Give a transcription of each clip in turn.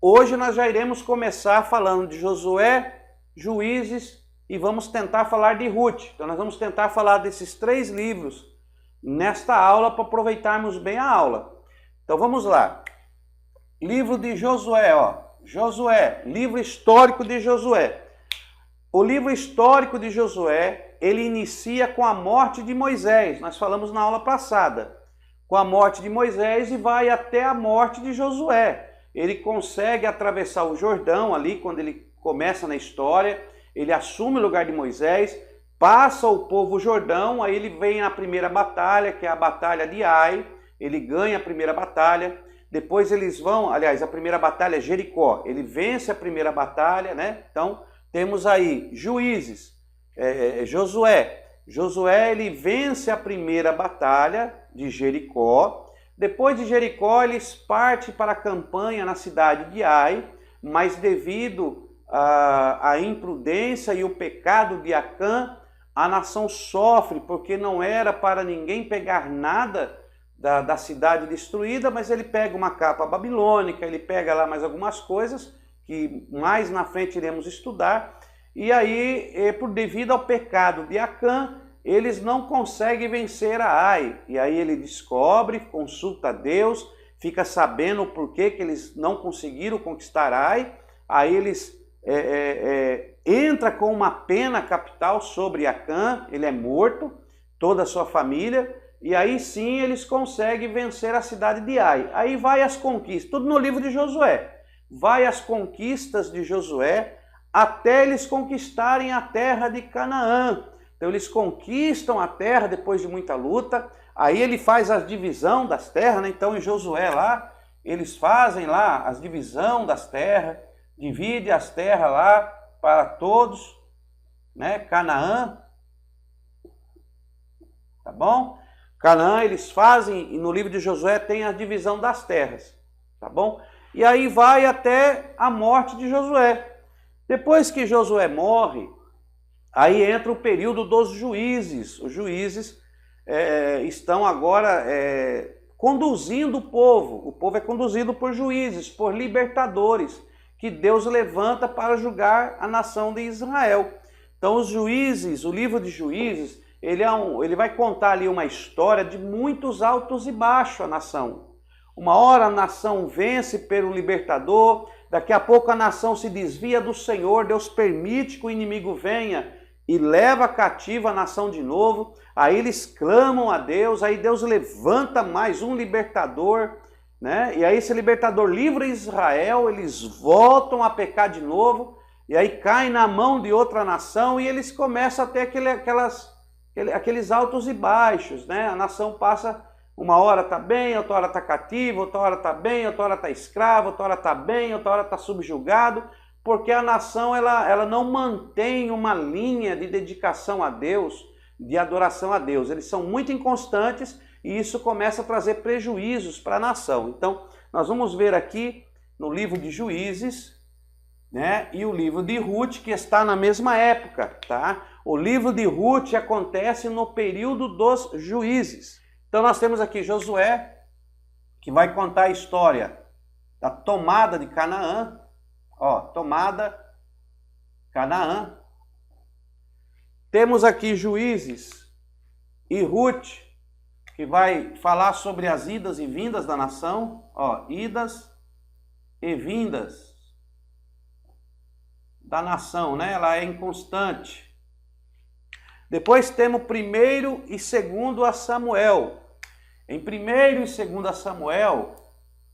Hoje nós já iremos começar falando de Josué, Juízes e vamos tentar falar de Ruth. Então nós vamos tentar falar desses 3 livros nesta aula para aproveitarmos bem a aula. Então vamos lá. Livro de Josué, ó. Josué, livro histórico de Josué. O livro histórico de Josué, ele inicia com a morte de Moisés. Nós falamos na aula passada. Com a morte de Moisés e vai até a morte de Josué. Ele consegue atravessar o Jordão ali, quando ele começa na história, ele assume o lugar de Moisés, passa o povo o Jordão, aí ele vem na primeira batalha, que é a batalha de Ai, ele ganha a primeira batalha, depois eles vão, aliás, a primeira batalha é Jericó, ele vence a primeira batalha, né? Então, temos aí Juízes, Josué. Josué, ele vence a primeira batalha de Jericó. Depois de Jericó, eles partem para a campanha na cidade de Ai, mas devido à imprudência e o pecado de Acã, a nação sofre, porque não era para ninguém pegar nada da cidade destruída, mas ele pega uma capa babilônica, ele pega lá mais algumas coisas, que mais na frente iremos estudar, e aí, devido ao pecado de Acã, eles não conseguem vencer a Ai. E aí ele descobre, consulta a Deus, fica sabendo o porquê que eles não conseguiram conquistar Ai. Aí eles entra com uma pena capital sobre Acã, ele é morto, toda a sua família, e aí sim eles conseguem vencer a cidade de Ai. Aí vai as conquistas, tudo no livro de Josué. Vai as conquistas de Josué até eles conquistarem a terra de Canaã. Então eles conquistam a terra depois de muita luta, aí ele faz a divisão das terras, né? Então em Josué lá, eles fazem lá a divisão das terras, divide as terras lá para todos, né? Canaã, tá bom? Canaã eles fazem, e no livro de Josué tem a divisão das terras, tá bom? E aí vai até a morte de Josué. Depois que Josué morre, aí entra o período dos juízes. Os juízes estão agora conduzindo o povo é conduzido por juízes, por libertadores, que Deus levanta para julgar a nação de Israel. Então os juízes, o livro de Juízes, ele vai contar ali uma história de muitos altos e baixos a nação. Uma hora a nação vence pelo libertador, daqui a pouco a nação se desvia do Senhor, Deus permite que o inimigo venha e leva cativa a nação de novo, aí eles clamam a Deus, aí Deus levanta mais um libertador, né? E aí esse libertador livra Israel, eles voltam a pecar de novo, e aí caem na mão de outra nação, e eles começam a ter aqueles altos e baixos, né? A nação passa, uma hora está bem, outra hora está cativa, outra hora está bem, outra hora está escravo, outra hora está bem, outra hora está subjugado, porque a nação ela não mantém uma linha de dedicação a Deus, de adoração a Deus. Eles são muito inconstantes e isso começa a trazer prejuízos para a nação. Então, nós vamos ver aqui no livro de Juízes, né, e o livro de Ruth, que está na mesma época, tá? O livro de Ruth acontece no período dos juízes. Então, nós temos aqui Josué, que vai contar a história da tomada de Canaã. Ó, tomada, Canaã. Temos aqui Juízes e Ruth, que vai falar sobre as idas e vindas da nação. Ó, idas e vindas da nação, né? Ela é inconstante. Depois temos 1º e 2 Samuel. Em 1º e 2 Samuel,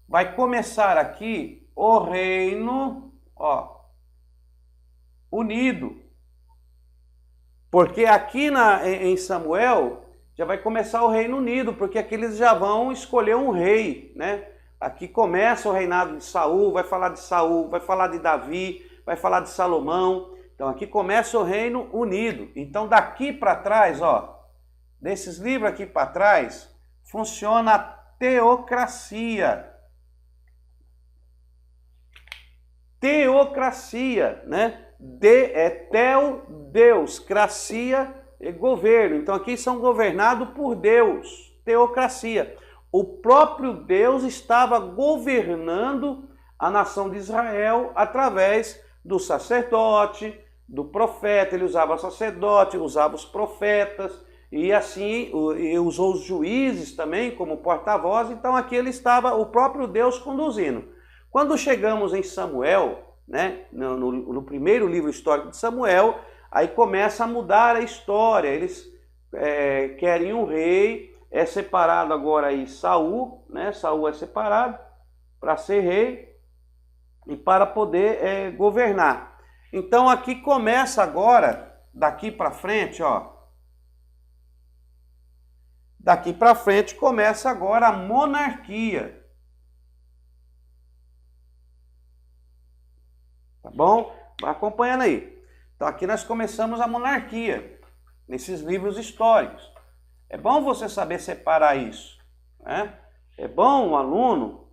vai começar aqui o reino, ó, unido. Porque aqui em Samuel já vai começar o reino unido, porque aqui eles já vão escolher um rei, né? Aqui começa o reinado de Saul, vai falar de Saul, vai falar de Davi, vai falar de Salomão. Então aqui começa o reino unido. Então daqui para trás, ó, desses livros aqui para trás, funciona a teocracia. Teocracia, né? Teo, Deus, cracia é governo. Então aqui são governados por Deus, teocracia. O próprio Deus estava governando a nação de Israel através do sacerdote, do profeta. Ele usava o sacerdote, usava os profetas, e assim usou os juízes também como porta-voz. Então aqui ele estava o próprio Deus conduzindo. Quando chegamos em Samuel, né, no primeiro livro histórico de Samuel, aí começa a mudar a história. Eles querem um rei, é separado agora aí Saul, né? Saul é separado para ser rei e para poder governar. Então aqui começa agora, daqui para frente, ó. Daqui para frente começa agora a monarquia. Tá bom? Vai acompanhando aí. Então aqui nós começamos a monarquia, nesses livros históricos. É bom você saber separar isso, né? É bom o aluno,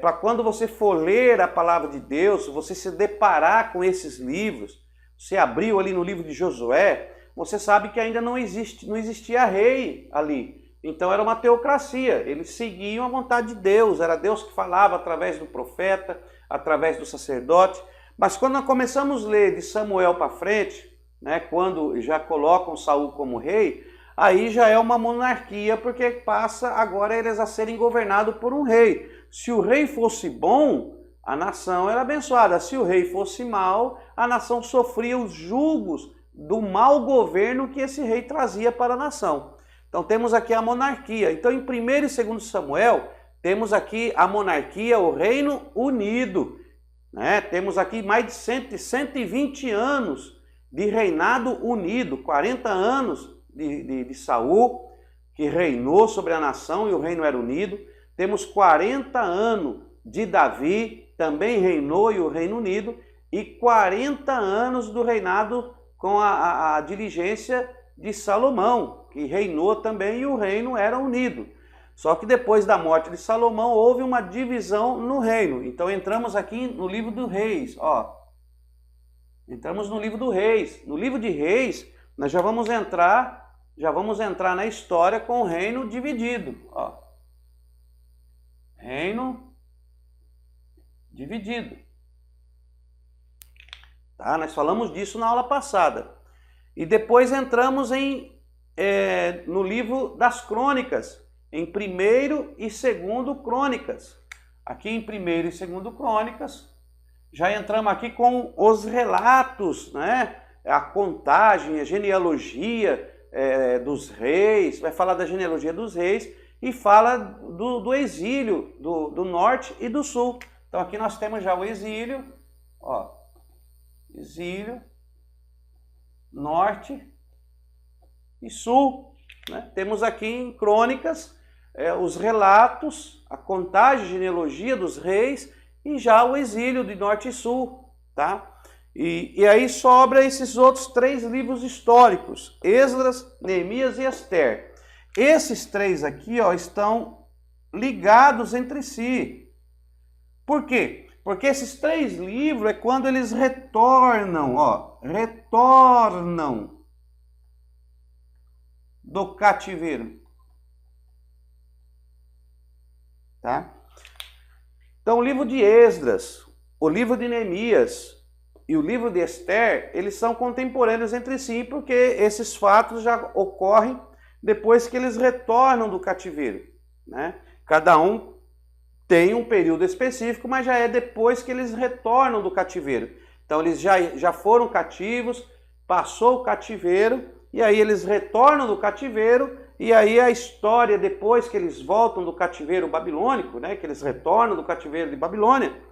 para quando você for ler a palavra de Deus, você se deparar com esses livros, você abriu ali no livro de Josué, você sabe que ainda não existia rei ali. Então era uma teocracia, eles seguiam a vontade de Deus, era Deus que falava através do profeta, através do sacerdote. Mas quando nós começamos a ler de Samuel para frente, né, quando já colocam Saul como rei, aí já é uma monarquia, porque passa agora eles a serem governados por um rei. Se o rei fosse bom, a nação era abençoada. Se o rei fosse mau, a nação sofria os julgos do mau governo que esse rei trazia para a nação. Então temos aqui a monarquia. Então em 1º e 2º Samuel, temos aqui a monarquia, o reino unido. Né? Temos aqui mais de 120 anos de reinado unido, 40 anos de Saul, que reinou sobre a nação e o reino era unido. Temos 40 anos de Davi, também reinou e o reino unido, e 40 anos do reinado com a diligência de Salomão, que reinou também e o reino era unido. Só que depois da morte de Salomão houve uma divisão no reino. Então entramos aqui no livro dos Reis, ó. Entramos no livro dos Reis. No livro de Reis, nós já vamos entrar na história com o reino dividido, ó. Reino dividido. Tá? Nós falamos disso na aula passada. E depois entramos no livro das Crônicas, em 1º e 2º Crônicas. Aqui em 1º e 2º Crônicas, já entramos aqui com os relatos, né? A contagem, a genealogia dos reis, vai falar da genealogia dos reis e fala do exílio do norte e do sul. Então aqui nós temos já o exílio, ó, exílio, norte e sul, né? Temos aqui em Crônicas os relatos, a contagem, a genealogia dos reis e já o exílio de norte e sul, tá? E aí sobra esses outros 3 livros históricos, Esdras, Neemias e Ester. Esses 3 aqui, ó, estão ligados entre si. Por quê? Porque esses 3 livros é quando eles retornam, ó, retornam do cativeiro. Tá? Então o livro de Esdras, o livro de Neemias e o livro de Ester, eles são contemporâneos entre si, porque esses fatos já ocorrem depois que eles retornam do cativeiro, né? Cada um tem um período específico, mas já é depois que eles retornam do cativeiro. Então eles já foram cativos, passou o cativeiro, e aí eles retornam do cativeiro, e aí a história, depois que eles voltam do cativeiro babilônico, né, que eles retornam do cativeiro de Babilônia,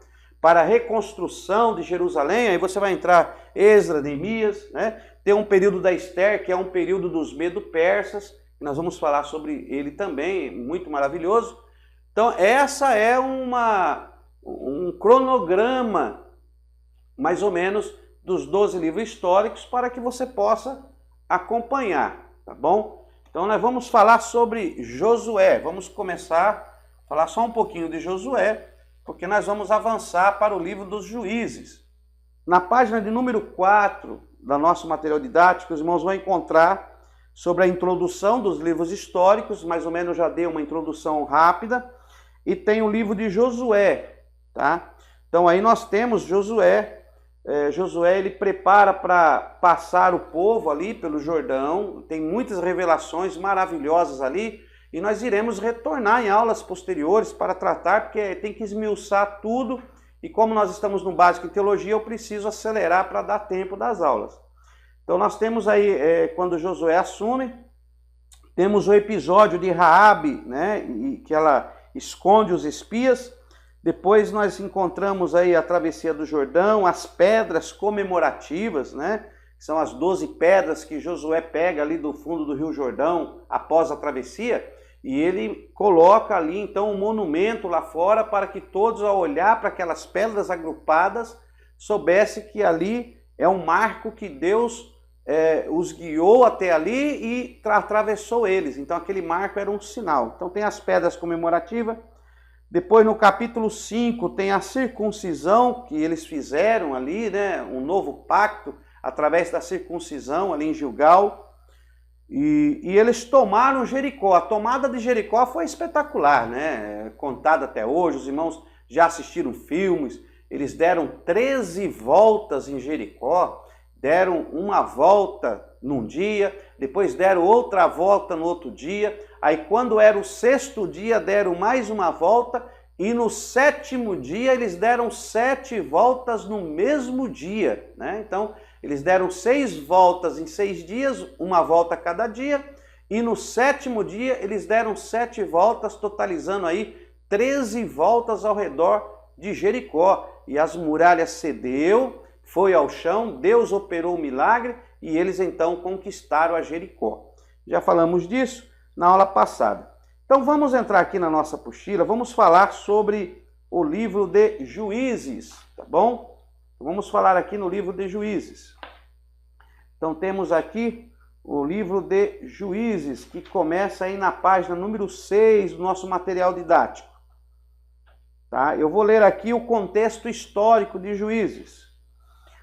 para a reconstrução de Jerusalém, aí você vai entrar Esdras, Neemias, né? Tem um período da Ester, que é um período dos Medo-Persas, nós vamos falar sobre ele também, muito maravilhoso. Então essa é um cronograma, mais ou menos, dos 12 livros históricos, para que você possa acompanhar, tá bom? Então nós vamos falar sobre Josué, vamos começar a falar só um pouquinho de Josué, porque nós vamos avançar para o livro dos Juízes. Na página de número 4 do nosso material didático, os irmãos vão encontrar sobre a introdução dos livros históricos, mais ou menos já dei uma introdução rápida, e tem o livro de Josué, tá? Então aí nós temos Josué. Josué ele prepara para passar o povo ali pelo Jordão. Tem muitas revelações maravilhosas ali. E nós iremos retornar em aulas posteriores para tratar, porque tem que esmiuçar tudo. E como nós estamos no básico em teologia, eu preciso acelerar para dar tempo das aulas. Então nós temos aí, quando Josué assume, temos o episódio de Raabe, né, que ela esconde os espias. Depois nós encontramos aí a travessia do Jordão, as pedras comemorativas, né, que são as 12 pedras que Josué pega ali do fundo do Rio Jordão após a travessia. E ele coloca ali então um monumento lá fora para que todos, ao olhar para aquelas pedras agrupadas, soubessem que ali é um marco que Deus os guiou até ali e atravessou eles. Então aquele marco era um sinal. Então tem as pedras comemorativas. Depois no capítulo 5 tem a circuncisão que eles fizeram ali, né? Um novo pacto através da circuncisão ali em Gilgal. E eles tomaram Jericó. A tomada de Jericó foi espetacular, né? Contada até hoje, os irmãos já assistiram filmes. Eles deram 13 voltas em Jericó, deram uma volta num dia, depois deram outra volta no outro dia. Aí quando era o 6º dia, deram mais uma volta, e no 7º dia eles deram 7 voltas no mesmo dia, né? Então, eles deram 6 voltas em 6 dias, uma volta a cada dia, e no 7º dia eles deram 7 voltas, totalizando aí 13 voltas ao redor de Jericó. E as muralhas cedeu, foi ao chão, Deus operou o milagre e eles então conquistaram a Jericó. Já falamos disso na aula passada. Então vamos entrar aqui na nossa apostila, vamos falar sobre o livro de Juízes, tá bom? Vamos falar aqui no livro de Juízes. Então temos aqui o livro de Juízes, que começa aí na página número 6 do nosso material didático. Tá? Eu vou ler aqui o contexto histórico de Juízes.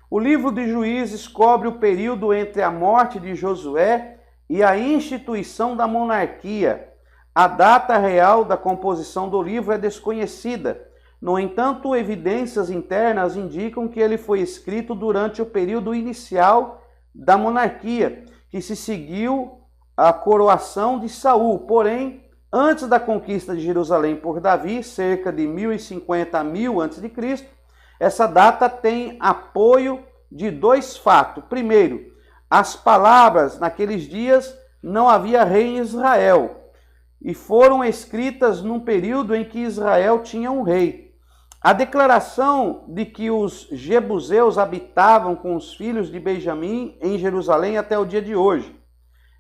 O livro de Juízes cobre o período entre a morte de Josué e a instituição da monarquia. A data real da composição do livro é desconhecida. No entanto, evidências internas indicam que ele foi escrito durante o período inicial da monarquia, que se seguiu à coroação de Saul. Porém, antes da conquista de Jerusalém por Davi, cerca de 1050 a 1000 a.C., essa data tem apoio de 2 fatos. Primeiro, as palavras naqueles dias não havia rei em Israel e foram escritas num período em que Israel tinha um rei. A declaração de que os jebuseus habitavam com os filhos de Benjamim em Jerusalém até o dia de hoje.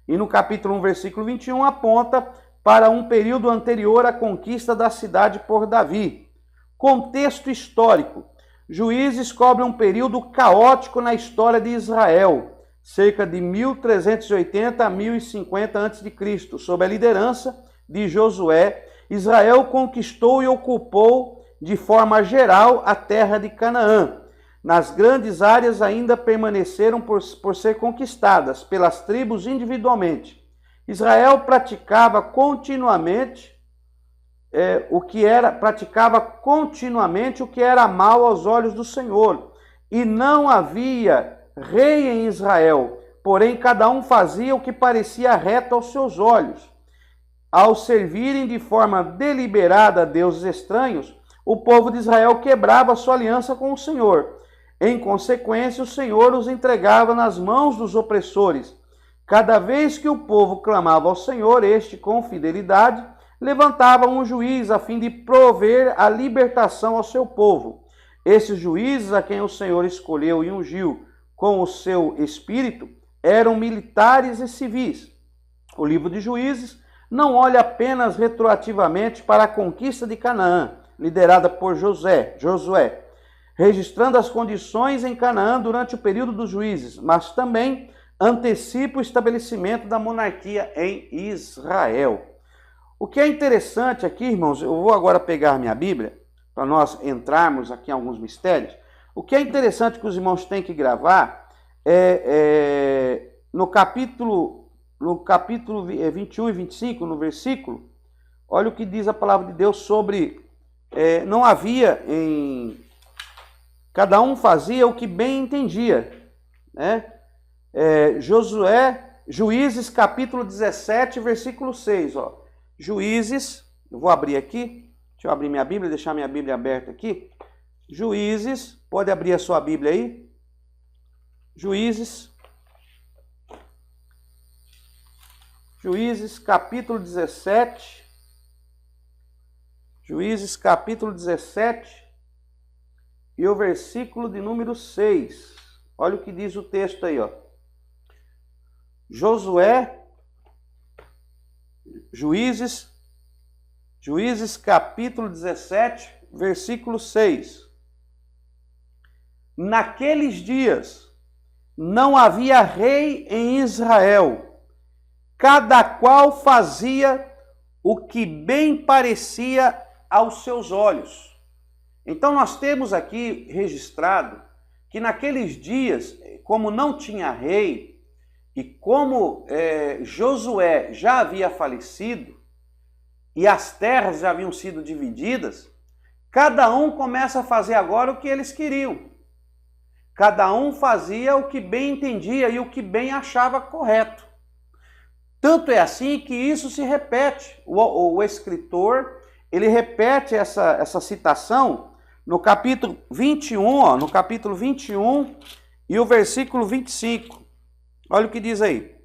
E no capítulo 1, versículo 21, aponta para um período anterior à conquista da cidade por Davi. Contexto histórico. Juízes cobre um período caótico na história de Israel, cerca de 1380 a 1050 a.C., sob a liderança de Josué. Israel conquistou e ocupou de forma geral a terra de Canaã. Nas grandes áreas ainda permaneceram por ser conquistadas pelas tribos individualmente. Israel praticava continuamente o que era mal aos olhos do Senhor. E não havia rei em Israel, porém cada um fazia o que parecia reto aos seus olhos. Ao servirem de forma deliberada a deuses estranhos, o povo de Israel quebrava sua aliança com o Senhor. Em consequência, o Senhor os entregava nas mãos dos opressores. Cada vez que o povo clamava ao Senhor, este, com fidelidade, levantava um juiz a fim de prover a libertação ao seu povo. Esses juízes, a quem o Senhor escolheu e ungiu com o seu espírito, eram militares e civis. O livro de Juízes não olha apenas retroativamente para a conquista de Canaã, liderada por Josué, registrando as condições em Canaã durante o período dos juízes, mas também antecipa o estabelecimento da monarquia em Israel. O que é interessante aqui, irmãos, eu vou agora pegar minha Bíblia, para nós entrarmos aqui em alguns mistérios. O que é interessante que os irmãos têm que gravar no capítulo 21 e 25, no versículo, olha o que diz a palavra de Deus sobre... não havia Cada um fazia o que bem entendia, né? Juízes capítulo 17, versículo 6, ó. Juízes, eu vou abrir aqui, deixa eu abrir minha Bíblia, deixar minha Bíblia aberta aqui. Juízes, pode abrir a sua Bíblia aí. Juízes capítulo 17. Juízes capítulo 17 e o versículo de número 6. Olha o que diz o texto aí, ó. Juízes capítulo 17, versículo 6. Naqueles dias não havia rei em Israel, cada qual fazia o que bem parecia aos seus olhos. Então nós temos aqui registrado que naqueles dias, como não tinha rei, e como Josué já havia falecido, e as terras já haviam sido divididas, cada um começa a fazer agora o que eles queriam. Cada um fazia o que bem entendia e o que bem achava correto. Tanto é assim que isso se repete. O escritor, ele repete essa citação no capítulo 21, ó, no capítulo 21 e o versículo 25. Olha o que diz aí.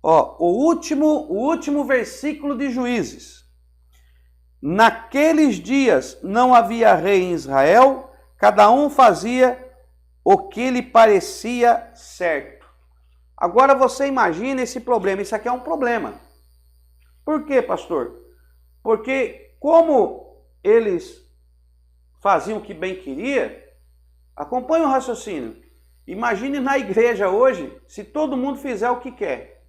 Ó, o último versículo de Juízes. Naqueles dias não havia rei em Israel, cada um fazia o que lhe parecia certo. Agora você imagina esse problema. Isso aqui é um problema. Por quê, pastor? Porque como eles faziam o que bem queria, acompanhe o raciocínio. Imagine na igreja hoje, se todo mundo fizer o que quer.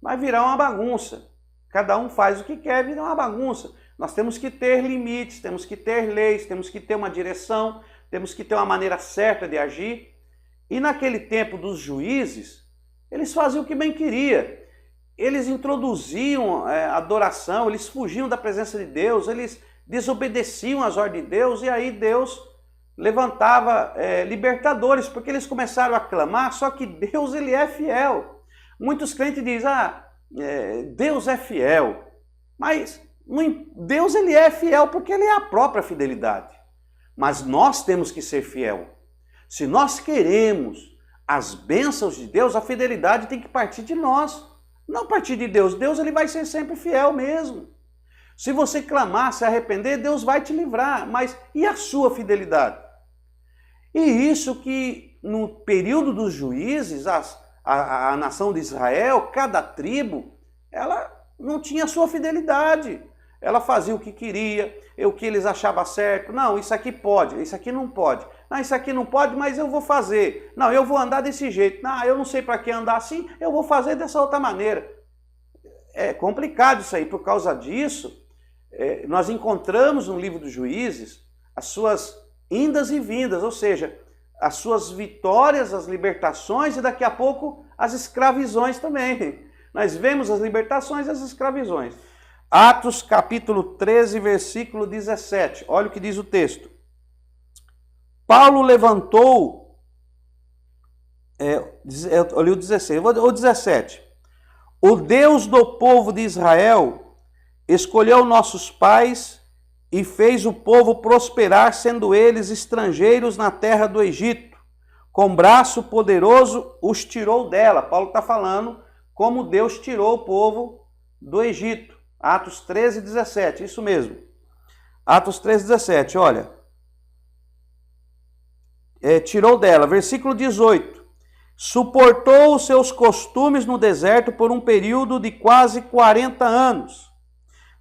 Vai virar uma bagunça. Cada um faz o que quer, vira uma bagunça. Nós temos que ter limites, temos que ter leis, temos que ter uma direção, temos que ter uma maneira certa de agir. E naquele tempo dos juízes, eles faziam o que bem queria. Eles introduziam adoração, eles fugiam da presença de Deus, eles desobedeciam às ordens de Deus, e aí Deus levantava libertadores, porque eles começaram a clamar, só que Deus ele é fiel. Muitos crentes dizem, Deus é fiel, mas Deus ele é fiel porque ele é a própria fidelidade. Mas nós temos que ser fiel. Se nós queremos as bênçãos de Deus, a fidelidade tem que partir de nós, não partir de Deus. Deus ele vai ser sempre fiel mesmo. Se você clamar, se arrepender, Deus vai te livrar, mas e a sua fidelidade? E isso que no período dos juízes, a nação de Israel, cada tribo, ela não tinha sua fidelidade. Ela fazia o que queria, o que eles achavam certo. Não, isso aqui pode, isso aqui não pode. Não, isso aqui não pode, mas eu vou fazer. Não, eu vou andar desse jeito. Não, eu não sei para que andar assim, eu vou fazer dessa outra maneira. É complicado isso aí. Por causa disso, nós encontramos no livro dos Juízes as suas indas e vindas, ou seja, as suas vitórias, as libertações e daqui a pouco as escravizações também. Nós vemos as libertações e as escravizações. Atos capítulo 13, versículo 17. Olha o que diz o texto. Paulo levantou, eu li o 16, o 17. O Deus do povo de Israel escolheu nossos pais e fez o povo prosperar, sendo eles estrangeiros na terra do Egito. Com braço poderoso os tirou dela. Paulo está falando como Deus tirou o povo do Egito. Atos 13, 17, isso mesmo. Atos 13, 17, olha. Tirou dela. Versículo 18. Suportou os seus costumes no deserto por um período de quase 40 anos.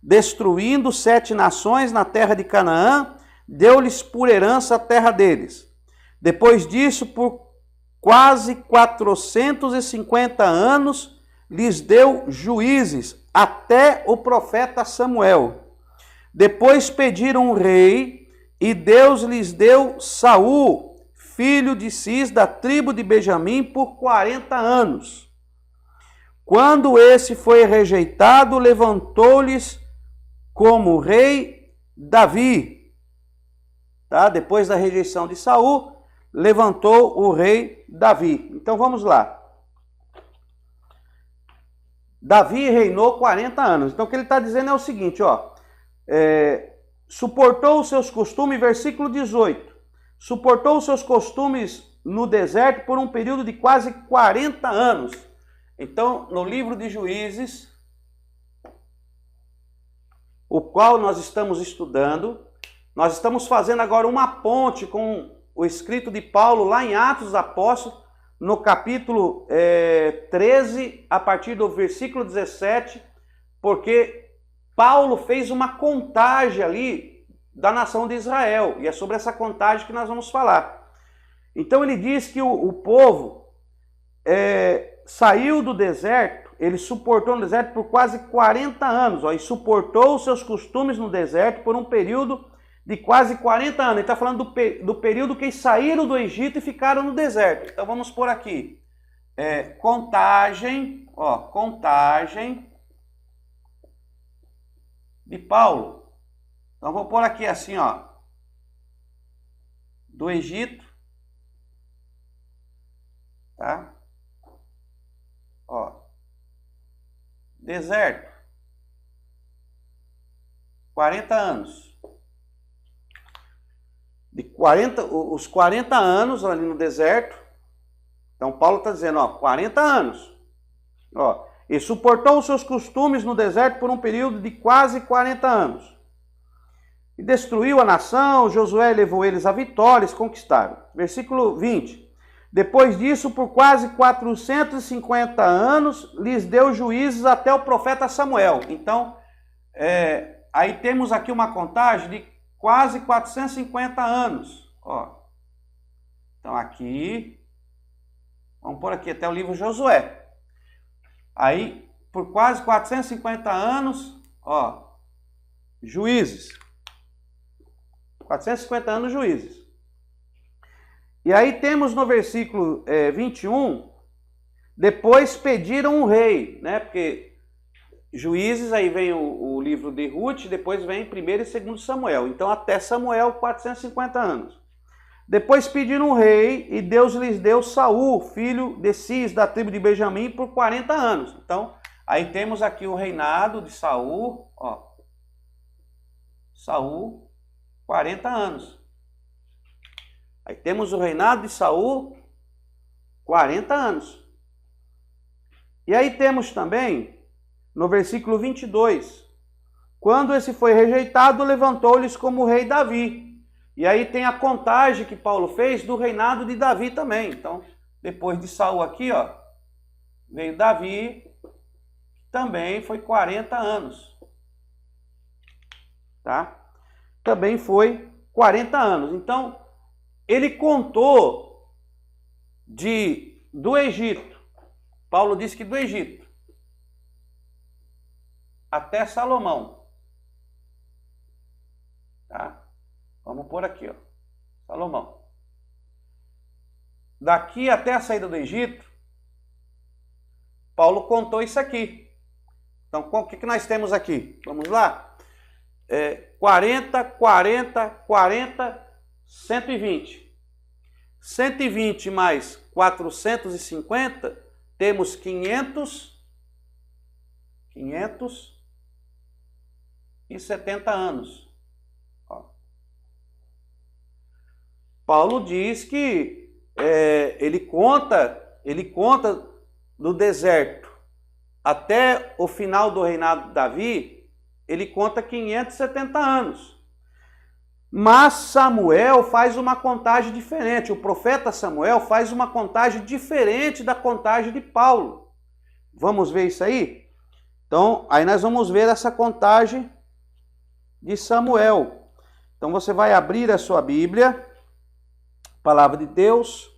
Destruindo 7 nações na terra de Canaã, deu-lhes por herança a terra deles. Depois disso, por quase 450 anos, lhes deu juízes, até o profeta Samuel. Depois pediram um rei, e Deus lhes deu Saul, filho de Cis, da tribo de Benjamim, por 40 anos. Quando esse foi rejeitado, levantou-lhes como rei Davi. tá? Depois da rejeição de Saul, levantou o rei Davi. Então vamos lá. Davi reinou 40 anos. Então o que ele está dizendo é o seguinte, ó. Suportou os seus costumes, versículo 18. Suportou os seus costumes no deserto por um período de quase 40 anos. Então, no livro de Juízes, o qual nós estamos estudando, nós estamos fazendo agora uma ponte com o escrito de Paulo lá em Atos dos Apóstolos, no capítulo 13, a partir do versículo 17, porque Paulo fez uma contagem ali da nação de Israel, e é sobre essa contagem que nós vamos falar. Então ele diz que o povo saiu do deserto, ele suportou no deserto por quase 40 anos, ó, e suportou os seus costumes no deserto por um período de quase 40 anos. Ele está falando do período que eles saíram do Egito e ficaram no deserto. Então vamos por aqui. Contagem, ó, contagem de Paulo. Então vou pôr aqui assim, ó, do Egito, tá? Ó, deserto, 40 anos. Os 40 anos ali no deserto. Então Paulo está dizendo, ó, 40 anos. Ó, e suportou os seus costumes no deserto por um período de quase 40 anos. E destruiu a nação, Josué levou eles à vitória, eles conquistaram. Versículo 20. Depois disso, por quase 450 anos, lhes deu juízes até o profeta Samuel. Então, aí temos aqui uma contagem de quase 450 anos. Ó. Então aqui, vamos pôr aqui até o livro Josué. Aí, por quase 450 anos, ó, juízes. 450 anos juízes. E aí temos no versículo 21, depois pediram um rei, né? Porque Juízes, aí vem o livro de Ruth, depois vem 1º e 2º Samuel. Então até Samuel, 450 anos. Depois pediram um rei e Deus lhes deu Saul, filho de Cis, da tribo de Benjamim, por 40 anos. Então aí temos aqui o reinado de Saul, ó. Saul, 40 anos. Aí temos o reinado de Saul, 40 anos. E aí temos também, no versículo 22, quando esse foi rejeitado, levantou-lhes como rei Davi. E aí tem a contagem que Paulo fez do reinado de Davi também. Então, depois de Saul aqui, ó, veio Davi, também foi 40 anos. Tá? Também foi 40 anos. Então, ele contou do Egito. Paulo disse que do Egito até Salomão. Tá? Vamos pôr aqui, ó. Salomão. Daqui até a saída do Egito, Paulo contou isso aqui. Então, o que nós temos aqui? Vamos lá? 40, 40, 40, 120. 120 mais 450, temos 570 anos. Ó. Paulo diz que ele conta do deserto até o final do reinado de Davi, ele conta 570 anos. Mas Samuel faz uma contagem diferente. O profeta Samuel faz uma contagem diferente da contagem de Paulo. Vamos ver isso aí? Então, aí nós vamos ver essa contagem de Samuel. Então, você vai abrir a sua Bíblia, Palavra de Deus.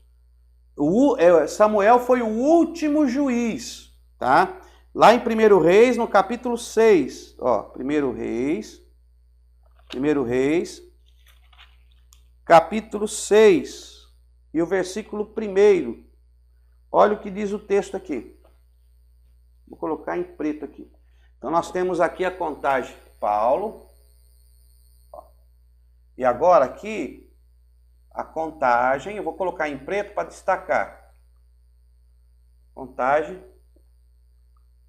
Samuel foi o último juiz, tá? Lá em 1 Reis, no capítulo 6. Ó, 1 Reis, capítulo 6, e o versículo 1. Olha o que diz o texto aqui. Vou colocar em preto aqui. Então nós temos aqui a contagem de Paulo. E agora aqui, a contagem, eu vou colocar em preto para destacar. Contagem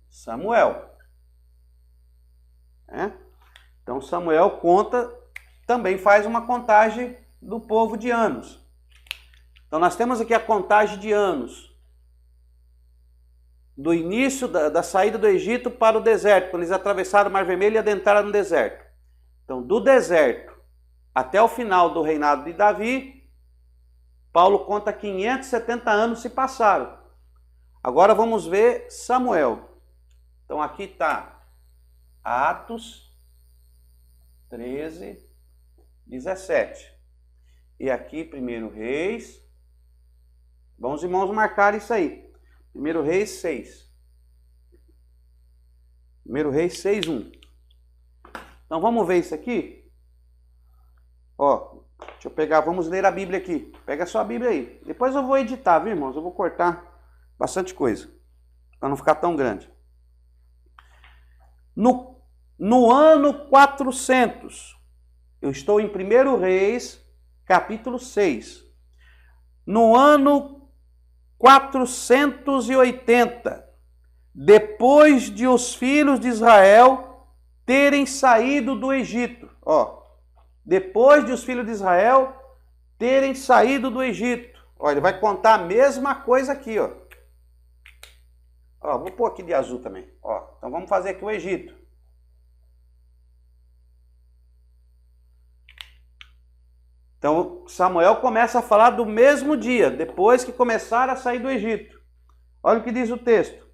Samuel. Então Samuel conta, também faz uma contagem do povo de anos. Então nós temos aqui a contagem de anos. Do início da saída do Egito para o deserto, quando eles atravessaram o Mar Vermelho e adentraram no deserto. Então do deserto até o final do reinado de Davi, Paulo conta 570 anos se passaram. Agora vamos ver Samuel. Então aqui está Atos 13, 17. E aqui 1 Reis. Vamos, irmãos, marcar isso aí. 1 Reis 6. 1 Reis 6, 1. Então vamos ver isso aqui. Ó, deixa eu pegar, vamos ler a Bíblia aqui. Pega a sua Bíblia aí. Depois eu vou editar, viu, irmãos? Eu vou cortar bastante coisa, para não ficar tão grande. No ano 400, eu estou em 1 Reis, capítulo 6. No ano 480, depois de os filhos de Israel terem saído do Egito. Ó, depois de os filhos de Israel terem saído do Egito. Ó, ele vai contar a mesma coisa aqui, ó. Ó, vou pôr aqui de azul também. Ó, então vamos fazer aqui o Egito. Então Samuel começa a falar do mesmo dia, depois que começaram a sair do Egito. Olha o que diz o texto.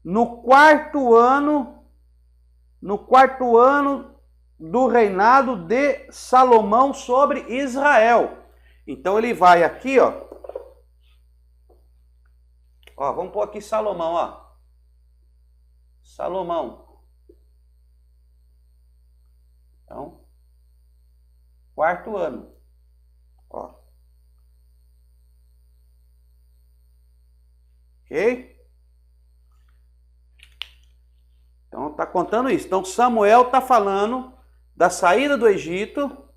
No quarto ano do reinado de Salomão sobre Israel. Então ele vai aqui, ó. Ó, vamos pôr aqui Salomão, ó. Salomão. Então, quarto ano. Ó. Ok? Então está contando isso. Então Samuel está falando da saída do Egito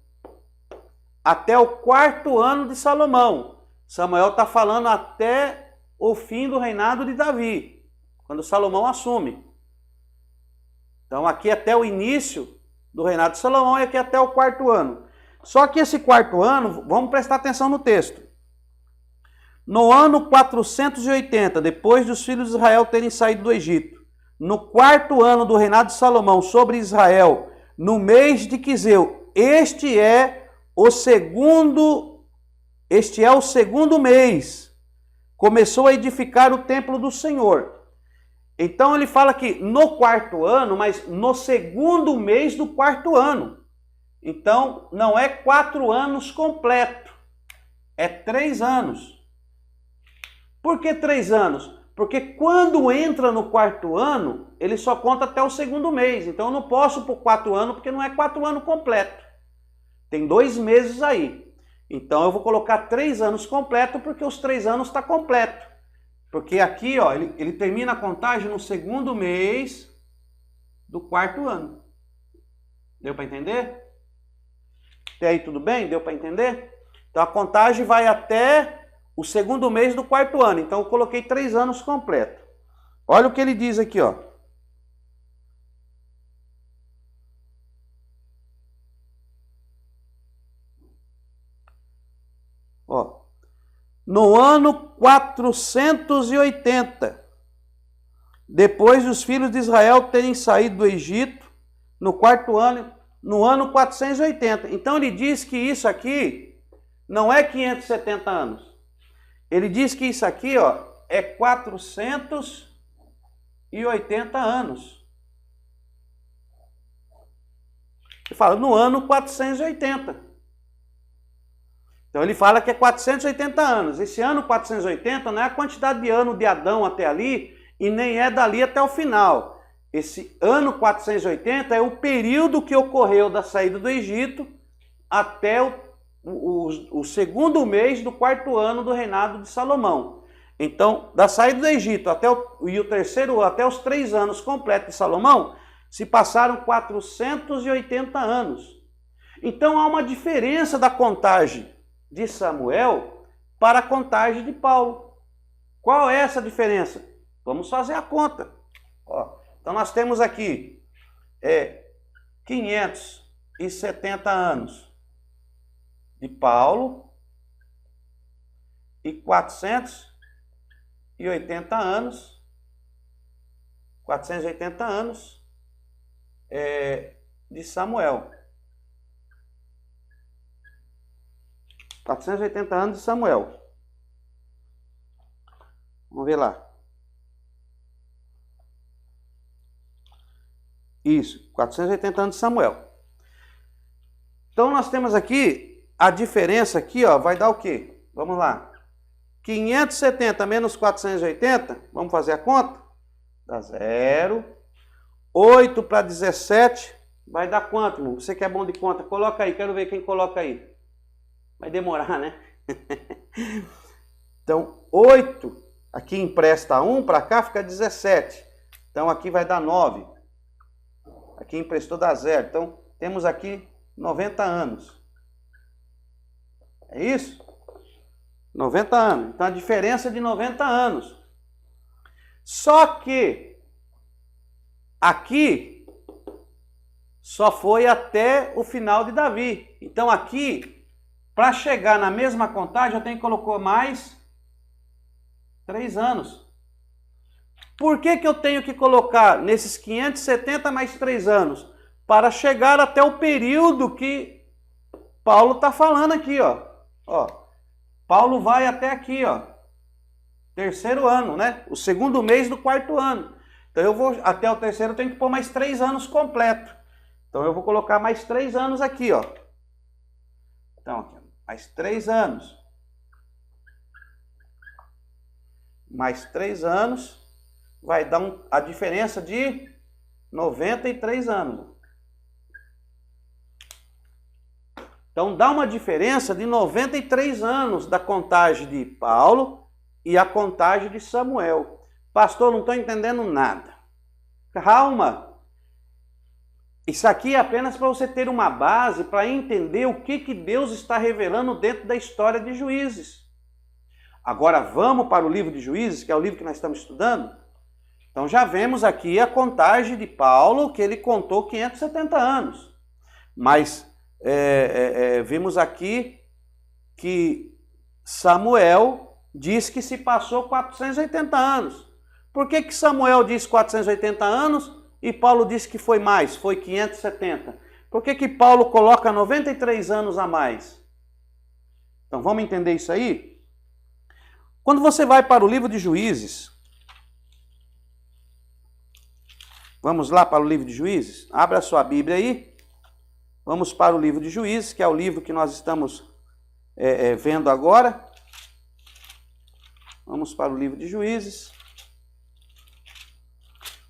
até o quarto ano de Salomão. Samuel está falando até o fim do reinado de Davi, quando Salomão assume. Então aqui até o início do reinado de Salomão e aqui até o quarto ano. Só que esse quarto ano, vamos prestar atenção no texto. No ano 480, depois dos filhos de Israel terem saído do Egito, no quarto ano do reinado de Salomão sobre Israel, no mês de Quiseu, este é o segundo mês, começou a edificar o templo do Senhor. Então ele fala que no quarto ano, mas no segundo mês do quarto ano. Então não é 4 anos completo, é 3 anos. Por que 3 anos? Porque quando entra no quarto ano, ele só conta até o segundo mês. Então eu não posso pôr 4 anos, porque não é 4 anos completo. Tem 2 meses aí. Então eu vou colocar 3 anos completo, porque os 3 anos está completo. Porque aqui, ó, ele termina a contagem no segundo mês do quarto ano. Deu para entender? Até aí tudo bem? Deu para entender? Então a contagem vai até o segundo mês do quarto ano. Então eu coloquei 3 anos completo. Olha o que ele diz aqui, ó. Ó. No ano 480, depois dos filhos de Israel terem saído do Egito, no quarto ano, no ano 480. Então ele diz que isso aqui não é 570 anos. Ele diz que isso aqui, ó, é 480 anos. Ele fala no ano 480. Então ele fala que é 480 anos. Esse ano 480 não é a quantidade de ano de Adão até ali e nem é dali até o final. Esse ano 480 é o período que ocorreu da saída do Egito até o segundo mês do quarto ano do reinado de Salomão. Então, da saída do Egito até o terceiro até os 3 anos completos de Salomão, se passaram 480 anos. Então há uma diferença da contagem de Samuel para a contagem de Paulo. Qual é essa diferença? Vamos fazer a conta. Ó, então nós temos aqui 570 anos de Paulo e 480 anos de Samuel. 480 anos de Samuel. Vamos ver lá. Isso, 480 anos de Samuel. Então nós temos aqui a diferença aqui, ó, vai dar o quê? Vamos lá. 570 menos 480, vamos fazer a conta? Dá 0. 8 para 17, vai dar quanto, irmão? Você que é bom de conta, coloca aí, quero ver quem coloca aí. Vai demorar, né? Então, 8, aqui empresta 1, para cá fica 17. Então, aqui vai dar 9. Aqui emprestou dá 0. Então, temos aqui 90 anos. É isso? 90 anos. Então, a diferença é de 90 anos. Só que, aqui, só foi até o final de Davi. Então, aqui, para chegar na mesma contagem, eu tenho que colocar mais 3 anos. Por que eu tenho que colocar nesses 570 mais 3 anos? Para chegar até o período que Paulo está falando aqui, ó. Paulo vai até aqui, ó. 3º ano, né? O 2º mês do 4º ano. Então eu vou até o 3º, eu tenho que pôr mais 3 anos completo. Então eu vou colocar mais 3 anos aqui, ó. Então, aqui, mais 3 anos. Mais 3 anos vai dar a diferença de 93 anos. Então dá uma diferença de 93 anos da contagem de Paulo e a contagem de Samuel. Pastor, não estou entendendo nada. Calma. Isso aqui é apenas para você ter uma base para entender o que Deus está revelando dentro da história de Juízes. Agora vamos para o livro de Juízes, que é o livro que nós estamos estudando. Então já vemos aqui a contagem de Paulo, que ele contou 570 anos. Mas vimos aqui que Samuel diz que se passou 480 anos. Por que Samuel diz 480 anos e Paulo diz que foi mais, foi 570? Por que Paulo coloca 93 anos a mais? Então vamos entender isso aí? Quando você vai para o livro de Juízes, vamos lá para o livro de Juízes? Abra a sua Bíblia aí. Vamos para o livro de Juízes, que é o livro que nós estamos vendo agora. Vamos para o livro de Juízes.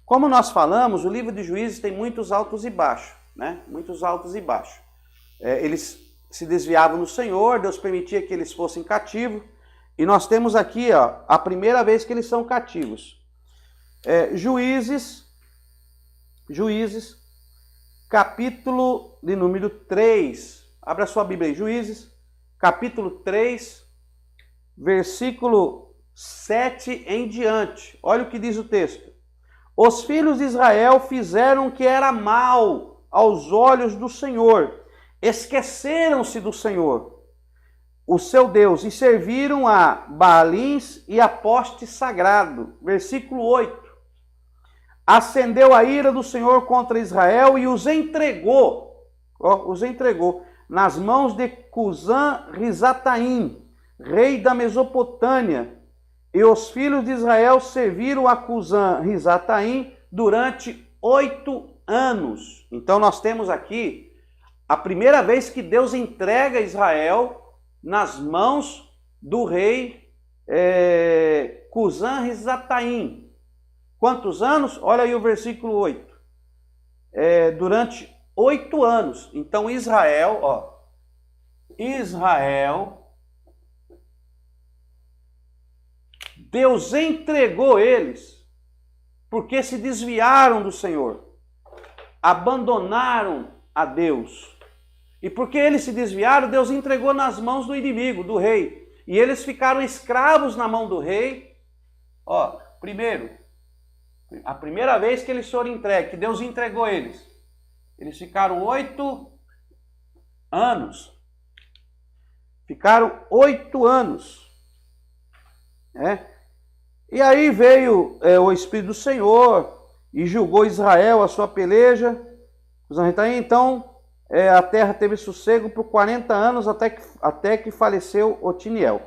Como nós falamos, o livro de Juízes tem muitos altos e baixos, né? Muitos altos e baixos. Eles se desviavam do Senhor, Deus permitia que eles fossem cativos. E nós temos aqui, ó, a primeira vez que eles são cativos. Juízes, capítulo de número 3. Abra sua Bíblia aí, Juízes, capítulo 3, versículo 7 em diante. Olha o que diz o texto. Os filhos de Israel fizeram o que era mal aos olhos do Senhor. Esqueceram-se do Senhor, o seu Deus, e serviram a Baalins e a poste sagrado. Versículo 8. Acendeu a ira do Senhor contra Israel e os entregou nas mãos de Cusã-Risataim, rei da Mesopotâmia. E os filhos de Israel serviram a Cusã-Risataim durante 8 anos. Então nós temos aqui a primeira vez que Deus entrega Israel nas mãos do rei Cusã-Risataim. Quantos anos? Olha aí o versículo 8. Durante 8 anos. Então Israel, Deus entregou eles porque se desviaram do Senhor, abandonaram a Deus. E porque eles se desviaram, Deus entregou nas mãos do inimigo, do rei. E eles ficaram escravos na mão do rei. Ó, a primeira vez que eles foram entregues, que Deus entregou eles ficaram 8 anos. Ficaram 8 anos. E aí veio o Espírito do Senhor e julgou Israel a sua peleja. Então a terra teve sossego por 40 anos até que faleceu Otiniel.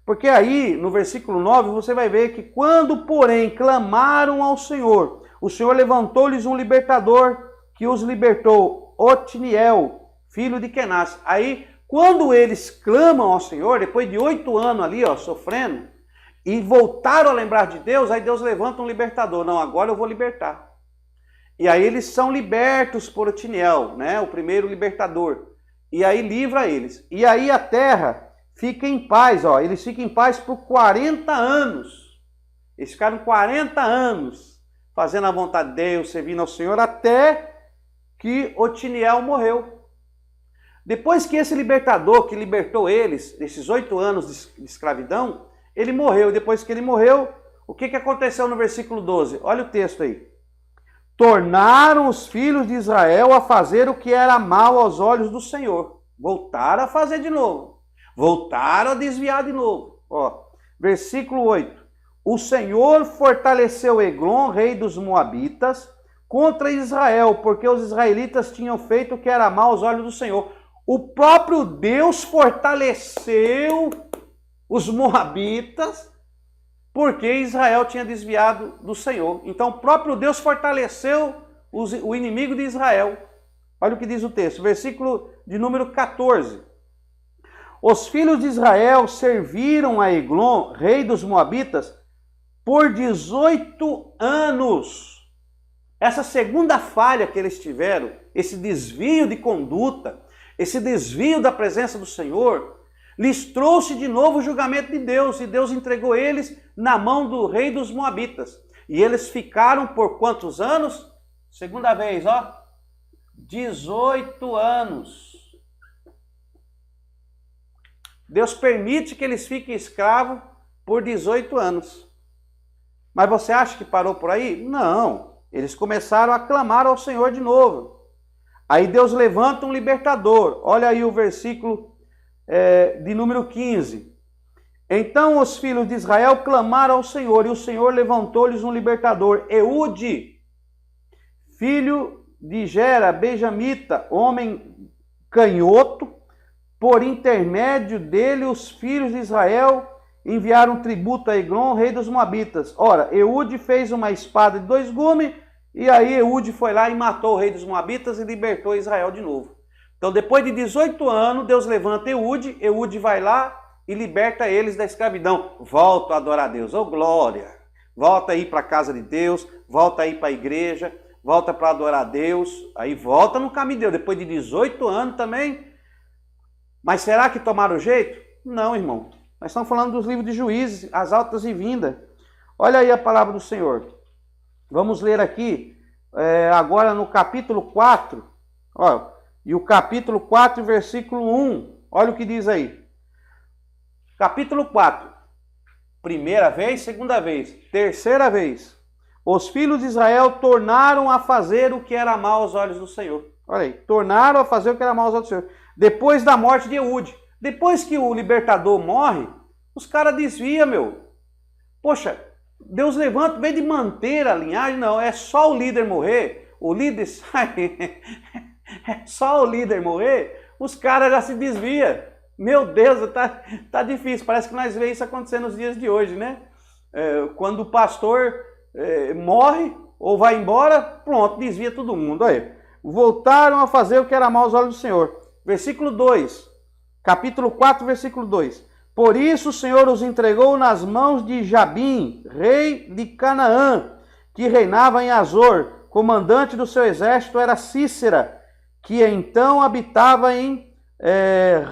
Porque aí, no versículo 9, você vai ver que quando, porém, clamaram ao Senhor, o Senhor levantou-lhes um libertador que os libertou, Otiniel, filho de Kenaz. Aí, quando eles clamam ao Senhor, depois de 8 anos ali, sofrendo, e voltaram a lembrar de Deus, aí Deus levanta um libertador. Não, agora eu vou libertar. E aí eles são libertos por Otiniel, o primeiro libertador. E aí livra eles. E aí a terra fica em paz, eles ficam em paz por 40 anos. Eles ficaram 40 anos fazendo a vontade de Deus, servindo ao Senhor, até que Otiniel morreu. Depois que esse libertador que libertou eles, desses 8 anos de escravidão, ele morreu. Depois que ele morreu, o que aconteceu no versículo 12? Olha o texto aí. Tornaram os filhos de Israel a fazer o que era mal aos olhos do Senhor. Voltaram a fazer de novo. Voltaram a desviar de novo. Versículo 8. O Senhor fortaleceu Eglon, rei dos Moabitas, contra Israel, porque os israelitas tinham feito o que era mal aos olhos do Senhor. O próprio Deus fortaleceu os Moabitas, porque Israel tinha desviado do Senhor. Então o próprio Deus fortaleceu o inimigo de Israel. Olha o que diz o texto, versículo de número 14. Os filhos de Israel serviram a Eglon, rei dos Moabitas, por 18 anos. Essa segunda falha que eles tiveram, esse desvio de conduta, esse desvio da presença do Senhor, lhes trouxe de novo o julgamento de Deus, e Deus entregou eles na mão do rei dos Moabitas. E eles ficaram por quantos anos? Segunda vez, 18 anos. Deus permite que eles fiquem escravos por 18 anos. Mas você acha que parou por aí? Não. Eles começaram a clamar ao Senhor de novo. Aí Deus levanta um libertador. Olha aí o versículo de número 15. Então os filhos de Israel clamaram ao Senhor, e o Senhor levantou-lhes um libertador, Eude, filho de Gera, benjamita, homem canhoto. Por intermédio dele, os filhos de Israel enviaram tributo a Eglon, rei dos Moabitas. Ora, Eude fez uma espada de 2 gumes, e aí Eude foi lá e matou o rei dos Moabitas e libertou Israel de novo. Então, depois de 18 anos, Deus levanta Eude, Eude vai lá e liberta eles da escravidão. Volta a adorar a Deus, glória! Volta aí para a casa de Deus, volta aí para a igreja, volta para adorar a Deus, aí volta no caminho de Deus, depois de 18 anos também. Mas será que tomaram jeito? Não, irmão. Nós estamos falando dos livros de Juízes, as altas e vindas. Olha aí a palavra do Senhor. Vamos ler aqui, agora no capítulo 4, e o capítulo 4, versículo 1. Olha o que diz aí. Capítulo 4. Primeira vez, segunda vez, terceira vez. Os filhos de Israel tornaram a fazer o que era mal aos olhos do Senhor. Olha aí, tornaram a fazer o que era mal aos olhos do Senhor. Depois da morte de Eude. Depois que o libertador morre, os caras desviam, Poxa, Deus levanta, em vez de manter a linhagem, não, é só o líder morrer, o líder sai, é só o líder morrer, os caras já se desviam. Meu Deus, tá difícil, parece que nós vemos isso acontecer nos dias de hoje, quando o pastor morre ou vai embora, pronto, desvia todo mundo. Olha, voltaram a fazer o que era mal aos olhos do Senhor. Versículo 2, capítulo 4, versículo 2. Por isso o Senhor os entregou nas mãos de Jabim, rei de Canaã, que reinava em Azor. Comandante do seu exército era Cícera, que então habitava em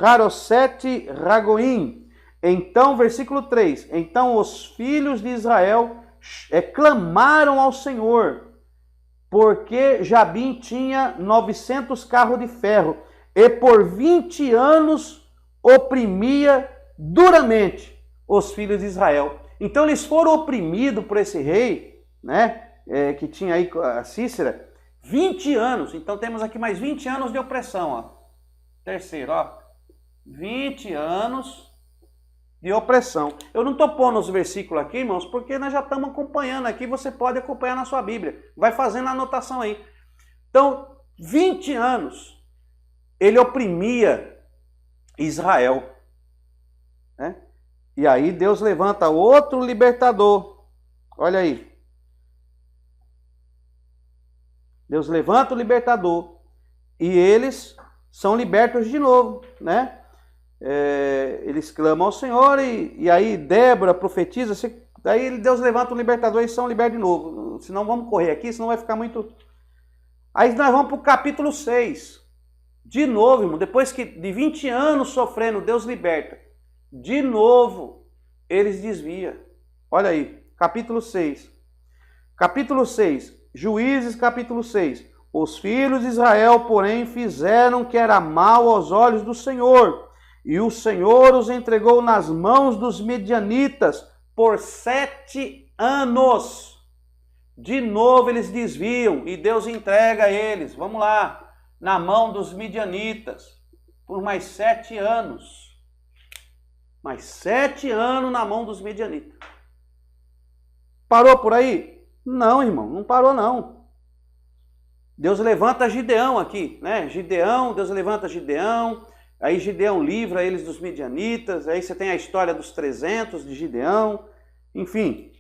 Harosete Ragoim. Então, versículo 3. Então os filhos de Israel clamaram ao Senhor, porque Jabim tinha 900 carros de ferro. e por 20 anos oprimia duramente os filhos de Israel. Então eles foram oprimidos por esse rei, né, que tinha aí a Cícera, 20 anos. Então temos aqui mais 20 anos de opressão. Ó. Terceiro, ó, 20 anos de opressão. Eu não estou pondo os versículos aqui, irmãos, porque nós já estamos acompanhando aqui. Você pode acompanhar na sua Bíblia. Vai fazendo a anotação aí. Então, 20 anos ele oprimia Israel. Né? E aí Deus levanta outro libertador. Olha aí. Deus levanta o libertador. E eles são libertos de novo, né? Eles clamam ao Senhor e aí Débora profetiza. Daí Deus levanta o libertador e são libertos de novo. Senão vamos correr aqui, senão vai ficar muito... Aí nós vamos para o capítulo 6. De novo, irmão, depois que de 20 anos sofrendo, Deus liberta. De novo, eles desviam. Olha aí, capítulo 6. Capítulo 6, Juízes, capítulo 6. Os filhos de Israel, porém, fizeram que era mal aos olhos do Senhor. E o Senhor os entregou nas mãos dos medianitas por 7 anos. De novo eles desviam e Deus entrega eles. Vamos lá. Na mão dos midianitas, por mais 7 anos. Mais 7 anos na mão dos midianitas. Parou por aí? Não, irmão, não parou não. Deus levanta Gideão aqui, né? Gideão, Deus levanta Gideão, aí Gideão livra eles dos midianitas, aí você tem a história dos 300 de Gideão, enfim.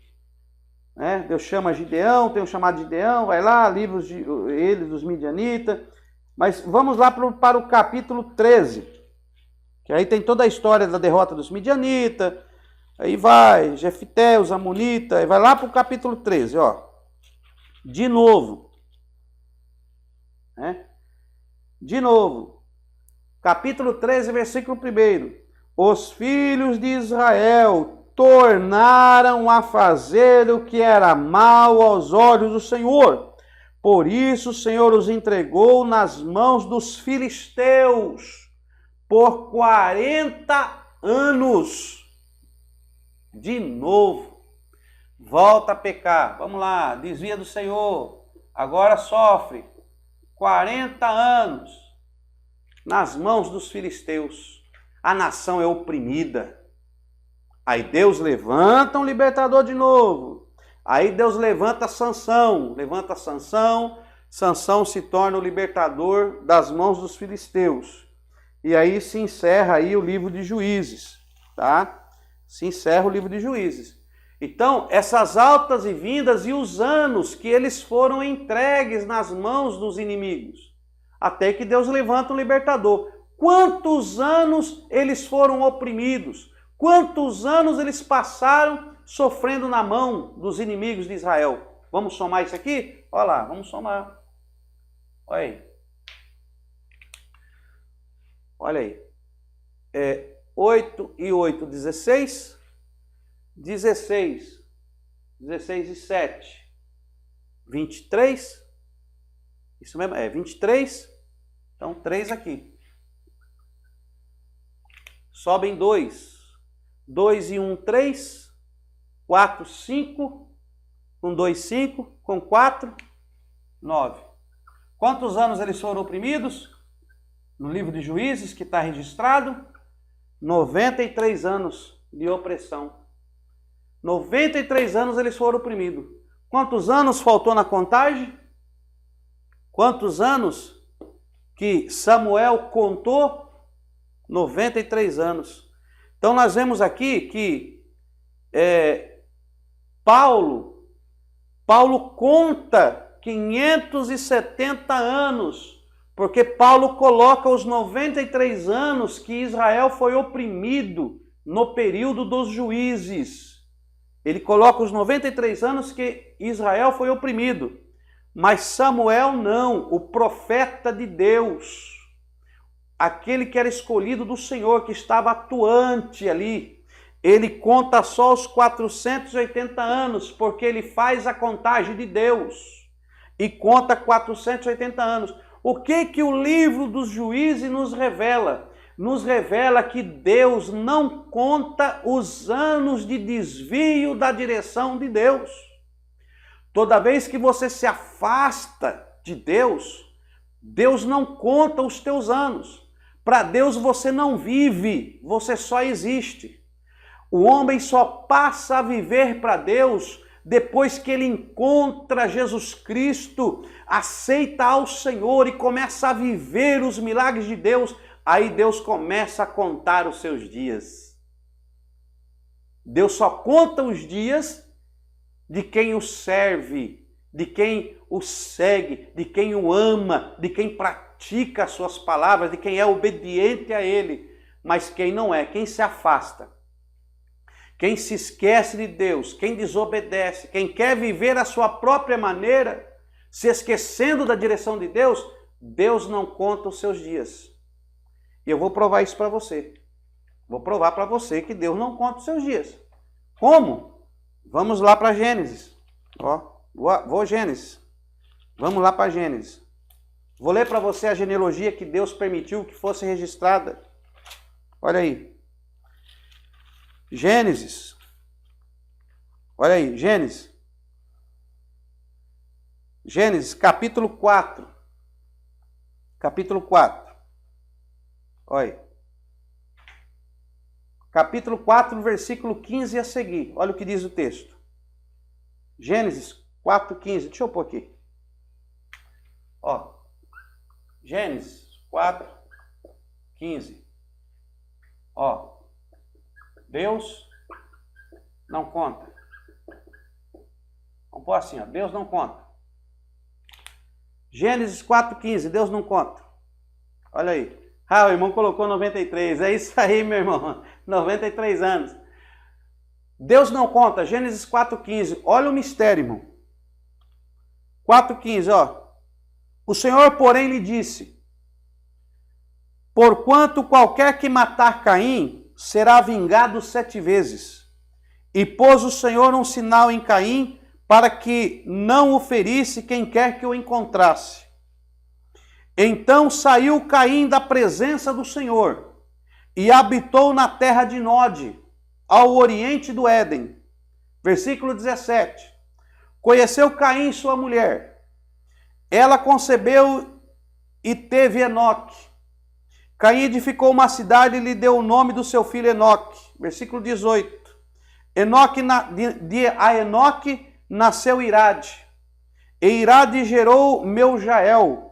Né? Deus chama Gideão, tem um chamado de Gideão, vai lá, livra eles dos midianitas. Mas vamos lá para o capítulo 13, que aí tem toda a história da derrota dos midianitas, aí vai, Jefté, os amonitas, aí vai lá para o capítulo 13, ó. De novo, né? De novo, capítulo 13, versículo 1. Os filhos de Israel tornaram a fazer o que era mal aos olhos do Senhor. Por isso o Senhor os entregou nas mãos dos filisteus por 40 anos. De novo, volta a pecar. Vamos lá, desvia do Senhor. Agora sofre 40 anos nas mãos dos filisteus. A nação é oprimida. Aí Deus levanta um libertador de novo. Aí Deus levanta Sansão, Sansão se torna o libertador das mãos dos filisteus. E aí se encerra aí o livro de Juízes, tá? Se encerra o livro de Juízes. Então, essas altas e vindas e os anos que eles foram entregues nas mãos dos inimigos, até que Deus levanta um libertador. Quantos anos eles foram oprimidos? Quantos anos eles passaram sofrendo na mão dos inimigos de Israel? Vamos somar isso aqui? Olha lá, vamos somar. Olha aí. Olha aí. 8 e 8, 16. 16 e 7, 23. Isso mesmo, 23. Então, 3 aqui. Sobem 2. 2 e 1, 3. 4, 5. Com 2, 5. Com 4, 9. Quantos anos eles foram oprimidos? No livro de Juízes, que está registrado, 93 anos de opressão. 93 anos eles foram oprimidos. Quantos anos faltou na contagem? Quantos anos que Samuel contou? 93 anos. Então nós vemos aqui que Paulo conta 570 anos, porque Paulo coloca os 93 anos que Israel foi oprimido no período dos juízes. Ele coloca os 93 anos que Israel foi oprimido. Mas Samuel não, o profeta de Deus, aquele que era escolhido do Senhor, que estava atuante ali, ele conta só os 480 anos, porque ele faz a contagem de Deus e conta 480 anos. O que o livro dos Juízes nos revela? Nos revela que Deus não conta os anos de desvio da direção de Deus. Toda vez que você se afasta de Deus, Deus não conta os teus anos. Para Deus você não vive, você só existe. O homem só passa a viver para Deus depois que ele encontra Jesus Cristo, aceita ao Senhor e começa a viver os milagres de Deus. Aí Deus começa a contar os seus dias. Deus só conta os dias de quem o serve, de quem o segue, de quem o ama, de quem pratica as suas palavras, de quem é obediente a Ele. Mas quem não é, quem se afasta, quem se esquece de Deus, quem desobedece, quem quer viver a sua própria maneira, se esquecendo da direção de Deus, Deus não conta os seus dias. E eu vou provar isso para você. Vou provar para você que Deus não conta os seus dias. Como? Vamos lá para Gênesis. Vou Gênesis. Vamos lá para Gênesis. Vou ler para você a genealogia que Deus permitiu que fosse registrada. Olha aí. Gênesis. Olha aí, Gênesis. Gênesis, capítulo 4. Capítulo 4. Olha aí. Capítulo 4, versículo 15 a seguir. Olha o que diz o texto. Gênesis 4:15. Deixa eu pôr aqui. Ó. Gênesis 4:15. Ó. Deus não conta. Vamos pôr assim, ó. Deus não conta. Gênesis 4:15. Deus não conta. Olha aí. Ah, o irmão colocou 93. É isso aí, meu irmão. 93 anos. Deus não conta. Gênesis 4:15. Olha o mistério, irmão. 4:15, ó. O Senhor, porém, lhe disse: porquanto qualquer que matar Caim será vingado 7 vezes. E pôs o Senhor um sinal em Caim para que não o ferisse quem quer que o encontrasse. Então saiu Caim da presença do Senhor e habitou na terra de Nod, ao oriente do Éden. Versículo 17. Conheceu Caim sua mulher. Ela concebeu e teve Enoque. Caim edificou uma cidade e lhe deu o nome do seu filho Enoque. Versículo 18. A Enoque nasceu Irade. E Irade gerou Meujael.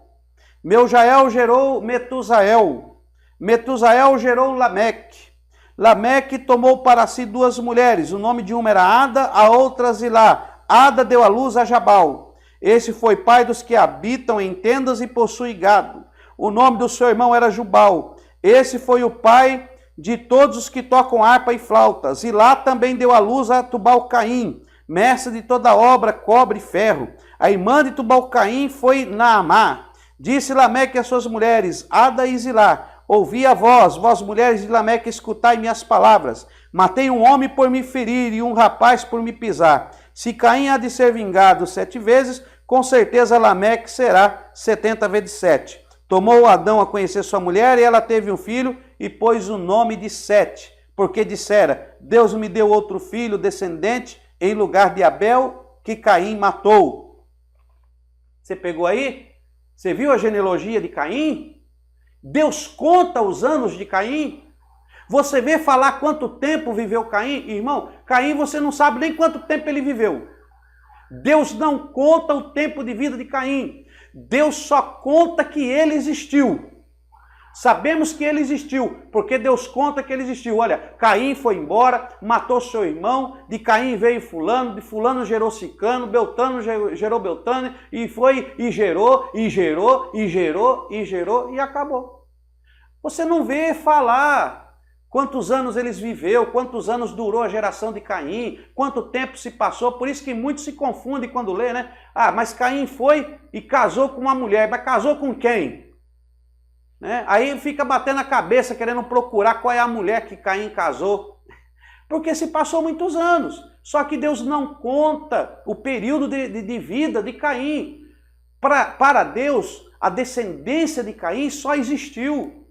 Meujael gerou Metusael. Metusael gerou Lameque. Lameque tomou para si 2 mulheres. O nome de uma era Ada, a outra Zilá. Ada deu à luz a Jabal. Esse foi pai dos que habitam em tendas e possui gado. O nome do seu irmão era Jubal. Esse foi o pai de todos os que tocam harpa e flauta. Zilá também deu à luz a Tubal-Caim, mestre de toda obra, cobre e ferro. A irmã de Tubal-Caim foi Naamá. Disse Lameque às suas mulheres, Ada e Zilá: ouvi a voz, vós mulheres de Lameque, escutai minhas palavras. Matei um homem por me ferir e um rapaz por me pisar. Se Caim há de ser vingado 7 vezes, com certeza Lameque será 70 vezes 7. Tomou Adão a conhecer sua mulher e ela teve um filho e pôs o nome de Sete, porque dissera: Deus me deu outro filho descendente em lugar de Abel, que Caim matou. Você pegou aí? Você viu a genealogia de Caim? Deus conta os anos de Caim. Você vê falar quanto tempo viveu Caim? Irmão, Caim você não sabe nem quanto tempo ele viveu. Deus não conta o tempo de vida de Caim. Deus só conta que ele existiu. Sabemos que ele existiu, porque Deus conta que ele existiu. Olha, Caim foi embora, matou seu irmão, de Caim veio fulano, de fulano gerou Sicano, Beltrano gerou Beltrano, e foi, e gerou, e gerou, e gerou, e gerou, e acabou. Você não vê falar quantos anos eles viveu, quantos anos durou a geração de Caim, quanto tempo se passou, por isso que muitos se confundem quando lê, né? Ah, mas Caim foi e casou com uma mulher, mas casou com quem? Né? Aí fica batendo a cabeça querendo procurar qual é a mulher que Caim casou, porque se passou muitos anos, só que Deus não conta o período de vida de Caim. Para Deus, a descendência de Caim só existiu.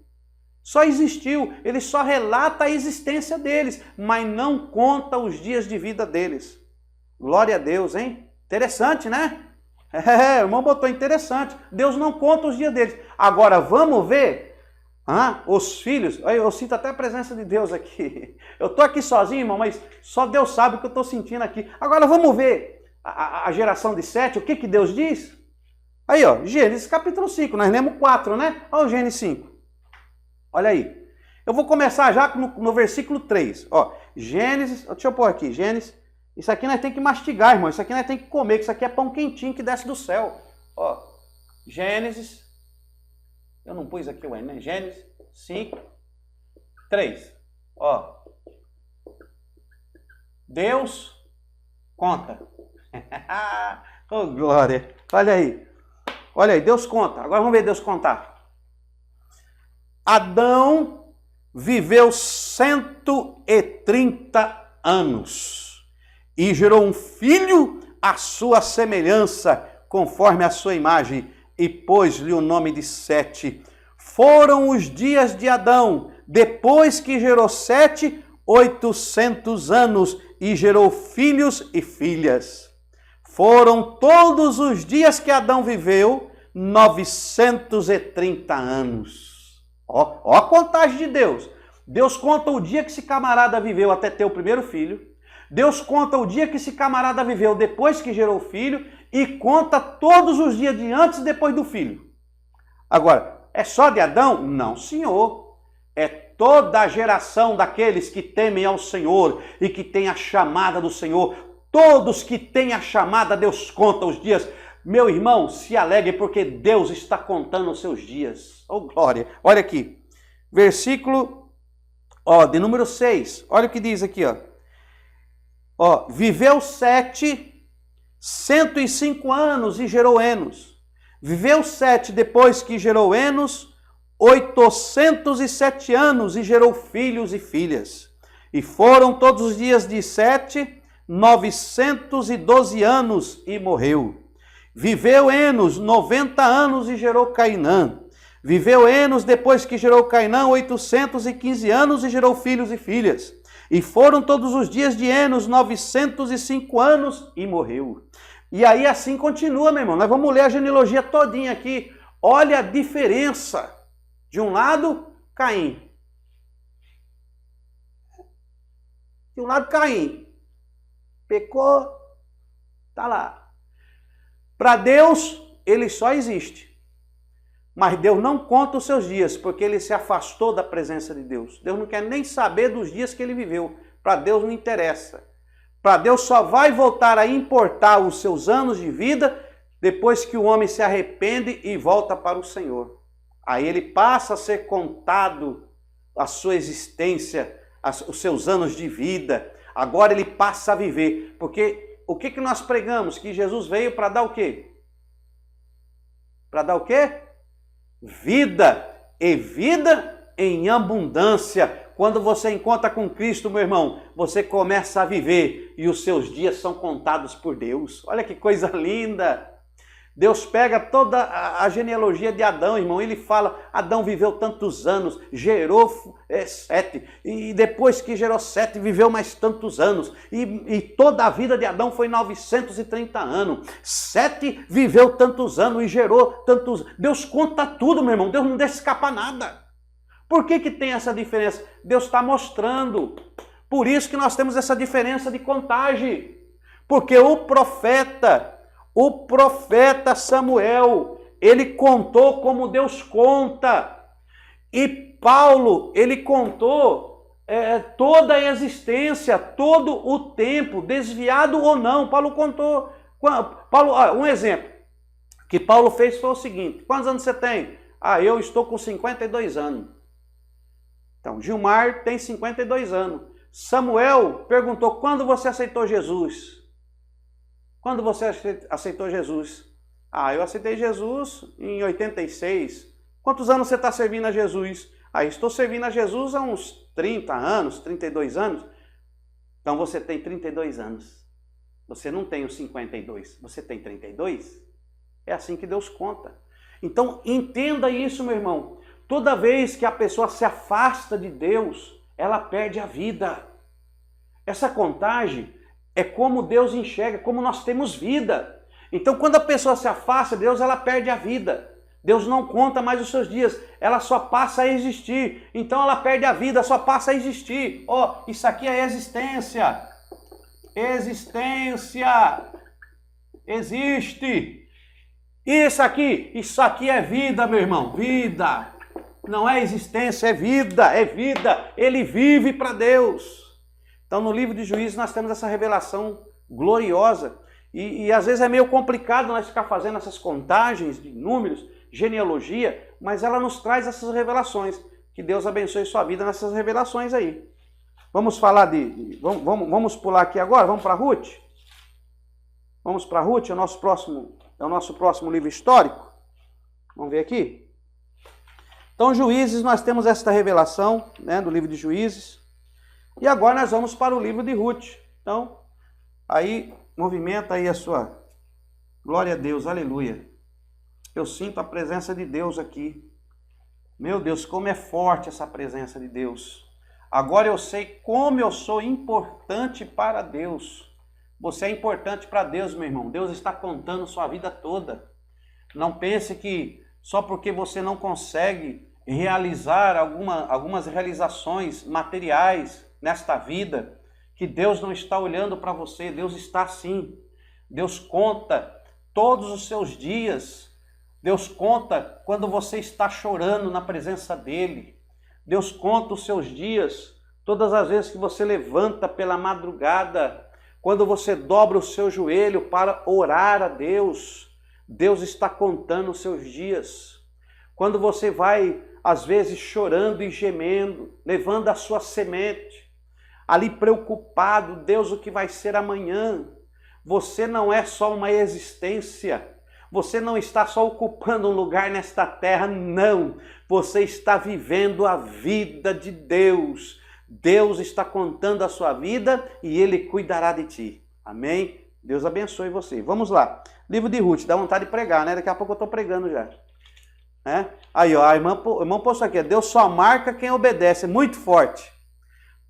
Só existiu. Ele só relata a existência deles, mas não conta os dias de vida deles. Glória a Deus, hein? Interessante, né? O irmão botou interessante. Deus não conta os dias deles. Agora, vamos ver os filhos. Eu sinto até a presença de Deus aqui. Eu estou aqui sozinho, irmão, mas só Deus sabe o que eu estou sentindo aqui. Agora, vamos ver a geração de Sete, o que Deus diz? Aí, ó, Gênesis capítulo 5, nós lemos 4, né? Olha o Gênesis 5. Olha aí. Eu vou começar já no versículo 3. Ó, Gênesis, deixa eu pôr aqui, Gênesis. Isso aqui nós temos que mastigar, irmão. Isso aqui nós temos que comer, que isso aqui é pão quentinho que desce do céu. Ó, Gênesis. Eu não pus aqui o N, né? Gênesis 5, 3. Ó. Deus conta. Oh, glória. Olha aí. Olha aí, Deus conta. Agora vamos ver Deus contar. Adão viveu 130 anos e gerou um filho à sua semelhança, conforme a sua imagem, e pôs-lhe o nome de Sete. Foram os dias de Adão, depois que gerou Sete, 800 anos, e gerou filhos e filhas. Foram todos os dias que Adão viveu, 930 anos. Ó a contagem de Deus. Deus conta o dia que esse camarada viveu até ter o primeiro filho. Deus conta o dia que esse camarada viveu depois que gerou o filho. E conta todos os dias de antes e depois do filho. Agora, é só de Adão? Não, senhor. É toda a geração daqueles que temem ao Senhor e que têm a chamada do Senhor. Todos que têm a chamada, Deus conta os dias. Meu irmão, se alegre porque Deus está contando os seus dias. Oh, glória. Olha aqui. Versículo de número 6. Olha o que diz aqui. Viveu Sete 105 anos e gerou Enos. Viveu Sete depois que gerou Enos 807 anos e gerou filhos e filhas. E foram todos os dias de Sete 912 anos e morreu. Viveu Enos 90 anos e gerou Cainã. Viveu Enos depois que gerou Cainã 815 anos e gerou filhos e filhas. E foram todos os dias de Enos 905 anos e morreu. E aí assim continua, meu irmão. Nós vamos ler a genealogia todinha aqui. Olha a diferença. De um lado, Caim. De um lado, Caim. Pecou, tá lá. Para Deus, ele só existe. Mas Deus não conta os seus dias, porque ele se afastou da presença de Deus. Deus não quer nem saber dos dias que ele viveu. Para Deus não interessa. Para Deus só vai voltar a importar os seus anos de vida depois que o homem se arrepende e volta para o Senhor. Aí ele passa a ser contado a sua existência, os seus anos de vida. Agora ele passa a viver. Porque o que nós pregamos? Que Jesus veio para dar o quê? Para dar o quê? Vida, e vida em abundância. Quando você encontra com Cristo, meu irmão, você começa a viver e os seus dias são contados por Deus. Olha que coisa linda! Deus pega toda a genealogia de Adão, irmão, ele fala, Adão viveu tantos anos, gerou Sete, e depois que gerou Sete, viveu mais tantos anos, e toda a vida de Adão foi 930 anos, Sete viveu tantos anos e gerou tantos... Deus conta tudo, meu irmão, Deus não deixa escapar nada. Por que tem essa diferença? Deus está mostrando. Por isso que nós temos essa diferença de contagem, porque o profeta Samuel, ele contou como Deus conta. E Paulo, ele contou toda a existência, todo o tempo, desviado ou não. Paulo contou. Um exemplo que Paulo fez foi o seguinte. Quantos anos você tem? Eu estou com 52 anos. Então, Gilmar tem 52 anos. Samuel perguntou, quando você aceitou Jesus? Quando você aceitou Jesus? Eu aceitei Jesus em 86. Quantos anos você está servindo a Jesus? Estou servindo a Jesus há uns 30 anos, 32 anos. Então você tem 32 anos. Você não tem os 52, você tem 32? É assim que Deus conta. Então entenda isso, meu irmão. Toda vez que a pessoa se afasta de Deus, ela perde a vida. Essa contagem é como Deus enxerga, como nós temos vida. Então quando a pessoa se afasta de Deus, ela perde a vida. Deus não conta mais os seus dias, ela só passa a existir. Então ela perde a vida, só passa a existir. Ó, isso aqui é existência. Existência. Existe. Isso aqui é vida, meu irmão. Vida. Não é existência, é vida, é vida. Ele vive para Deus. Então no livro de Juízes nós temos essa revelação gloriosa. E às vezes é meio complicado nós ficar fazendo essas contagens de números, genealogia, mas ela nos traz essas revelações. Que Deus abençoe sua vida nessas revelações aí. Vamos falar vamos pular aqui agora, vamos para Ruth? Vamos para Ruth, é o nosso próximo livro histórico. Vamos ver aqui. Então, Juízes, nós temos esta revelação, né, do livro de Juízes. E agora nós vamos para o livro de Ruth. Então, aí, movimenta aí a sua... Glória a Deus, aleluia. Eu sinto a presença de Deus aqui. Meu Deus, como é forte essa presença de Deus. Agora eu sei como eu sou importante para Deus. Você é importante para Deus, meu irmão. Deus está contando sua vida toda. Não pense que só porque você não consegue realizar algumas realizações materiais nesta vida, que Deus não está olhando para você. Deus está sim. Deus conta todos os seus dias. Deus conta quando você está chorando na presença dEle. Deus conta os seus dias, todas as vezes que você levanta pela madrugada, quando você dobra o seu joelho para orar a Deus. Deus está contando os seus dias. Quando você vai, às vezes, chorando e gemendo, levando a sua semente, ali preocupado, Deus, o que vai ser amanhã? Você não é só uma existência. Você não está só ocupando um lugar nesta terra, não. Você está vivendo a vida de Deus. Deus está contando a sua vida e Ele cuidará de ti. Amém? Deus abençoe você. Vamos lá. Livro de Ruth, dá vontade de pregar, né? Daqui a pouco eu estou pregando já. Aí, ó, a irmã postou aqui. Deus só marca quem obedece. Muito forte.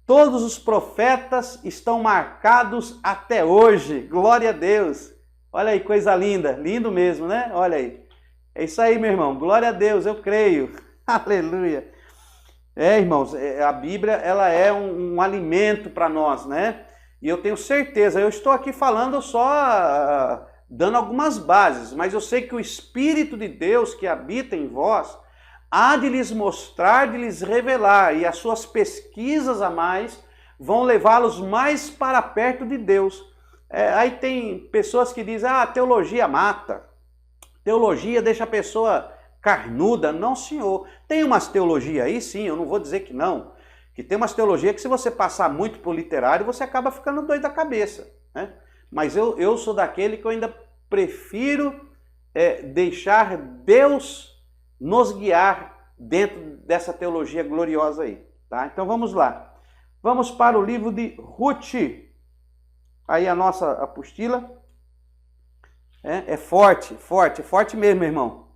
Todos os profetas estão marcados até hoje. Glória a Deus. Olha aí, coisa linda. Lindo mesmo, né? Olha aí. É isso aí, meu irmão. Glória a Deus, eu creio. Aleluia. Irmãos, a Bíblia, ela é um alimento para nós, né? E eu tenho certeza, eu estou aqui falando só dando algumas bases, mas eu sei que o Espírito de Deus que habita em vós há de lhes mostrar, de lhes revelar, e as suas pesquisas a mais vão levá-los mais para perto de Deus. Aí tem pessoas que dizem, a teologia mata, teologia deixa a pessoa carnuda. Não, senhor. Tem umas teologias aí, sim, eu não vou dizer que não. Que tem umas teologias que se você passar muito por literário, você acaba ficando doido da cabeça, né? Mas eu sou daquele que eu ainda prefiro deixar Deus nos guiar dentro dessa teologia gloriosa aí, tá? Então vamos lá. Vamos para o livro de Ruth. Aí a nossa apostila é forte mesmo, meu irmão.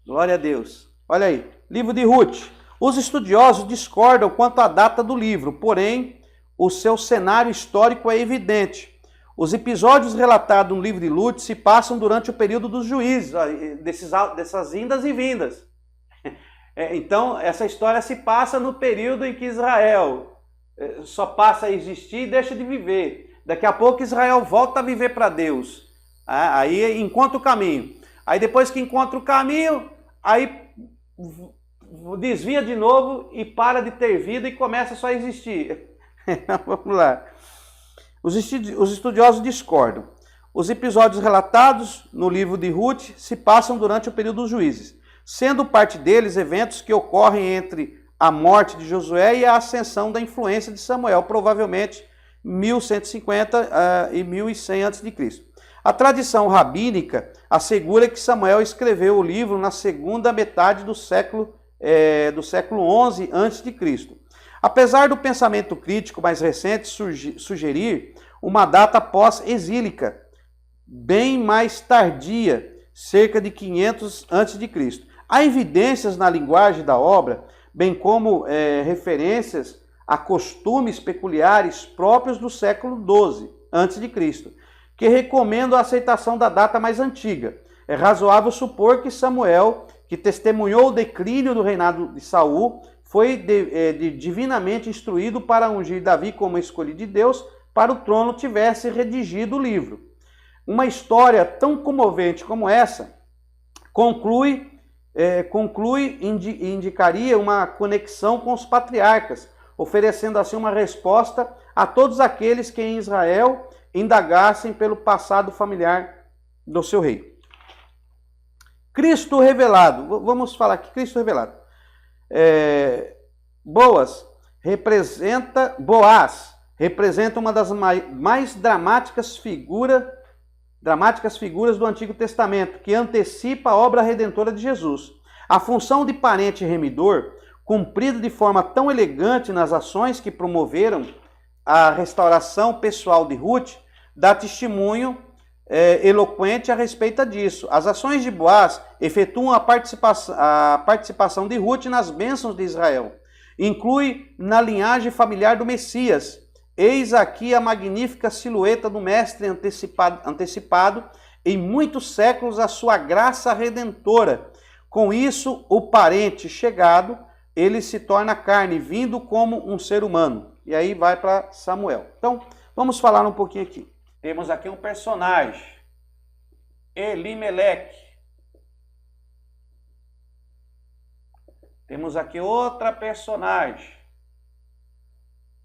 Glória a Deus. Olha aí, livro de Ruth. Os estudiosos discordam quanto à data do livro, porém o seu cenário histórico é evidente. Os episódios relatados no livro de Ruth se passam durante o período dos juízes, dessas indas e vindas. Então, essa história se passa no período em que Israel só passa a existir e deixa de viver. Daqui a pouco Israel volta a viver para Deus. Aí encontra o caminho. Aí depois que encontra o caminho, aí desvia de novo e para de ter vida e começa só a existir. Vamos lá. Os estudiosos discordam. Os episódios relatados no livro de Ruth se passam durante o período dos juízes, sendo parte deles eventos que ocorrem entre a morte de Josué e a ascensão da influência de Samuel, provavelmente 1150 e 1100 a.C. A tradição rabínica assegura que Samuel escreveu o livro na segunda metade do século XI a.C. Apesar do pensamento crítico mais recente sugerir uma data pós-exílica, bem mais tardia, cerca de 500 a.C. Há evidências na linguagem da obra, bem como referências a costumes peculiares próprios do século XII a.C., que recomendam a aceitação da data mais antiga. É razoável supor que Samuel, que testemunhou o declínio do reinado de Saul, foi divinamente instruído para ungir Davi como escolhido de Deus para o trono, tivesse redigido o livro. Uma história tão comovente como essa conclui e indicaria uma conexão com os patriarcas, oferecendo assim uma resposta a todos aqueles que em Israel indagassem pelo passado familiar do seu rei. Cristo revelado. Vamos falar aqui, Cristo revelado. Boaz representa uma das mais dramáticas figuras do Antigo Testamento, que antecipa a obra redentora de Jesus. A função de parente remidor, cumprida de forma tão elegante nas ações que promoveram a restauração pessoal de Ruth, dá testemunho eloquente a respeito disso. As ações de Boaz efetuam a participação de Ruth nas bênçãos de Israel. Inclui na linhagem familiar do Messias. Eis aqui a magnífica silhueta do Mestre antecipado em muitos séculos a sua graça redentora. Com isso, o parente chegado, ele se torna carne, vindo como um ser humano. E aí vai para Samuel. Então, vamos falar um pouquinho aqui. Temos aqui um personagem, Elimeleque. Temos aqui outra personagem.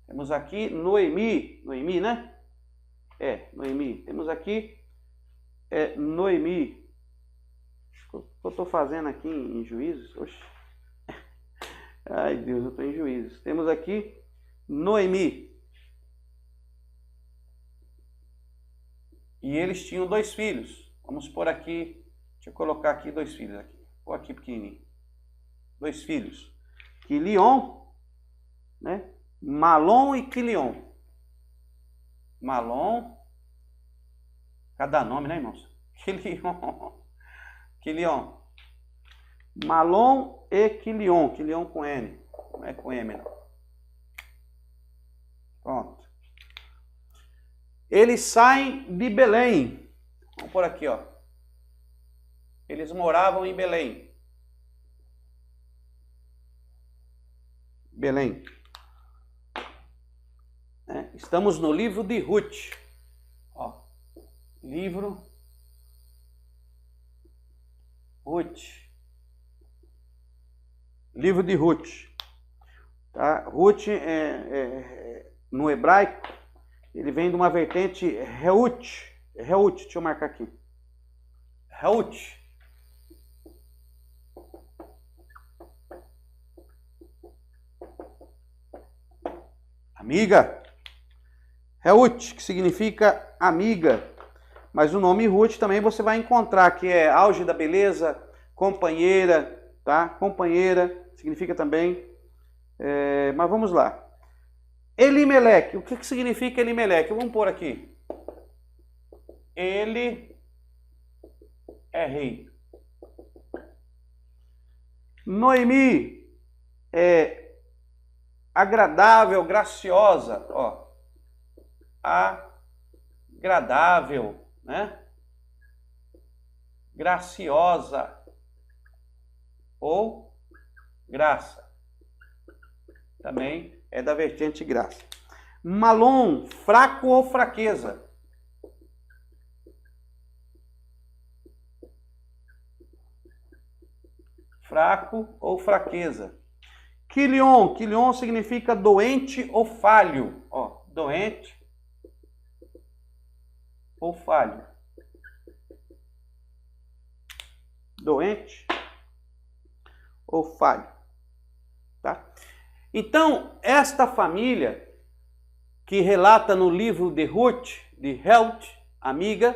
Temos aqui Noemi. Noemi, né? Noemi. Temos aqui Noemi. O que eu estou fazendo aqui em Juízes? Oxe. Ai, Deus, eu estou em Juízes. Temos aqui Noemi. E eles tinham 2 filhos. Vamos pôr aqui, deixa eu colocar aqui 2 filhos aqui. Vou aqui pequenininho. 2 filhos. Quilion, né? Malom e Quilion. Malom, cada nome, né, irmãos? Quilion. Malom e Quilion. Quilion com N. Não é com M, não. Pronto. Eles saem de Belém. Vamos por aqui, ó. Eles moravam em Belém. Belém. Estamos no livro de Ruth. Ó, livro Ruth. Livro de Ruth. Tá? Ruth, no hebraico, ele vem de uma vertente Reut. Reut, deixa eu marcar aqui. Reut. Amiga. Reut, que significa amiga. Mas o nome Ruth também você vai encontrar, que é auge da beleza, companheira, tá? Companheira, significa também. Mas vamos lá. Elimeleque, o que significa Elimeleque? Vamos pôr aqui. Ele é rei. Noemi é agradável, graciosa, ó. Agradável, né? Graciosa ou graça. Também é da vertente graça. Malom, fraco ou fraqueza. Fraco ou fraqueza. Quilion, Quilion significa doente ou falho. Ó, doente ou falho. Doente ou falho. Tá? Então, esta família que relata no livro de Ruth, de Reut, amiga,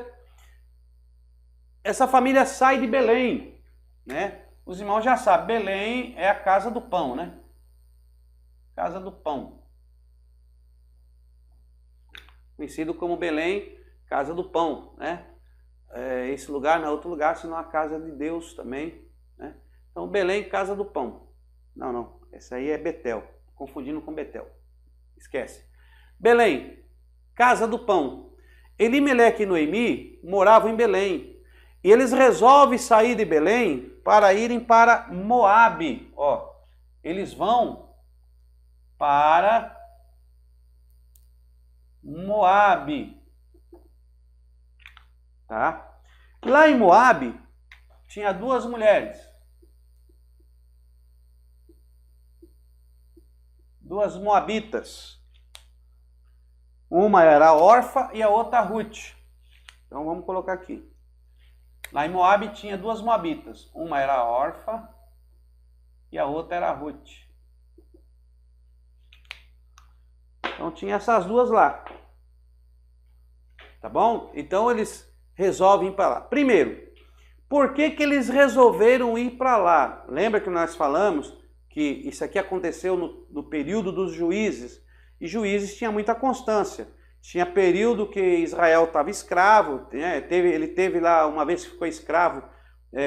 essa família sai de Belém, né? Os irmãos já sabem, Belém é a casa do pão, né? Casa do pão. Conhecido como Belém, casa do pão, né? esse lugar não é outro lugar, senão a casa de Deus também, né? Então Belém, casa do pão. Não, essa aí é Betel, confundindo com Betel. Esquece. Belém, casa do pão. Elimeleque e Noemi moravam em Belém. E eles resolvem sair de Belém para irem para Moabe. Ó, eles vão para Moabe. Tá? Lá em Moabe tinha duas mulheres. Duas moabitas. Uma era Orfa e a outra Ruth. Então vamos colocar aqui. Lá em Moabe tinha duas moabitas. Uma era a Orfa e a outra era a Ruth. Então tinha essas duas lá. Tá bom? Então eles resolvem ir para lá. Primeiro, por que eles resolveram ir para lá? Lembra que nós falamos que isso aqui aconteceu no período dos juízes. E juízes tinha muita constância. Tinha período que Israel estava escravo, né? Ele teve lá, uma vez que ficou escravo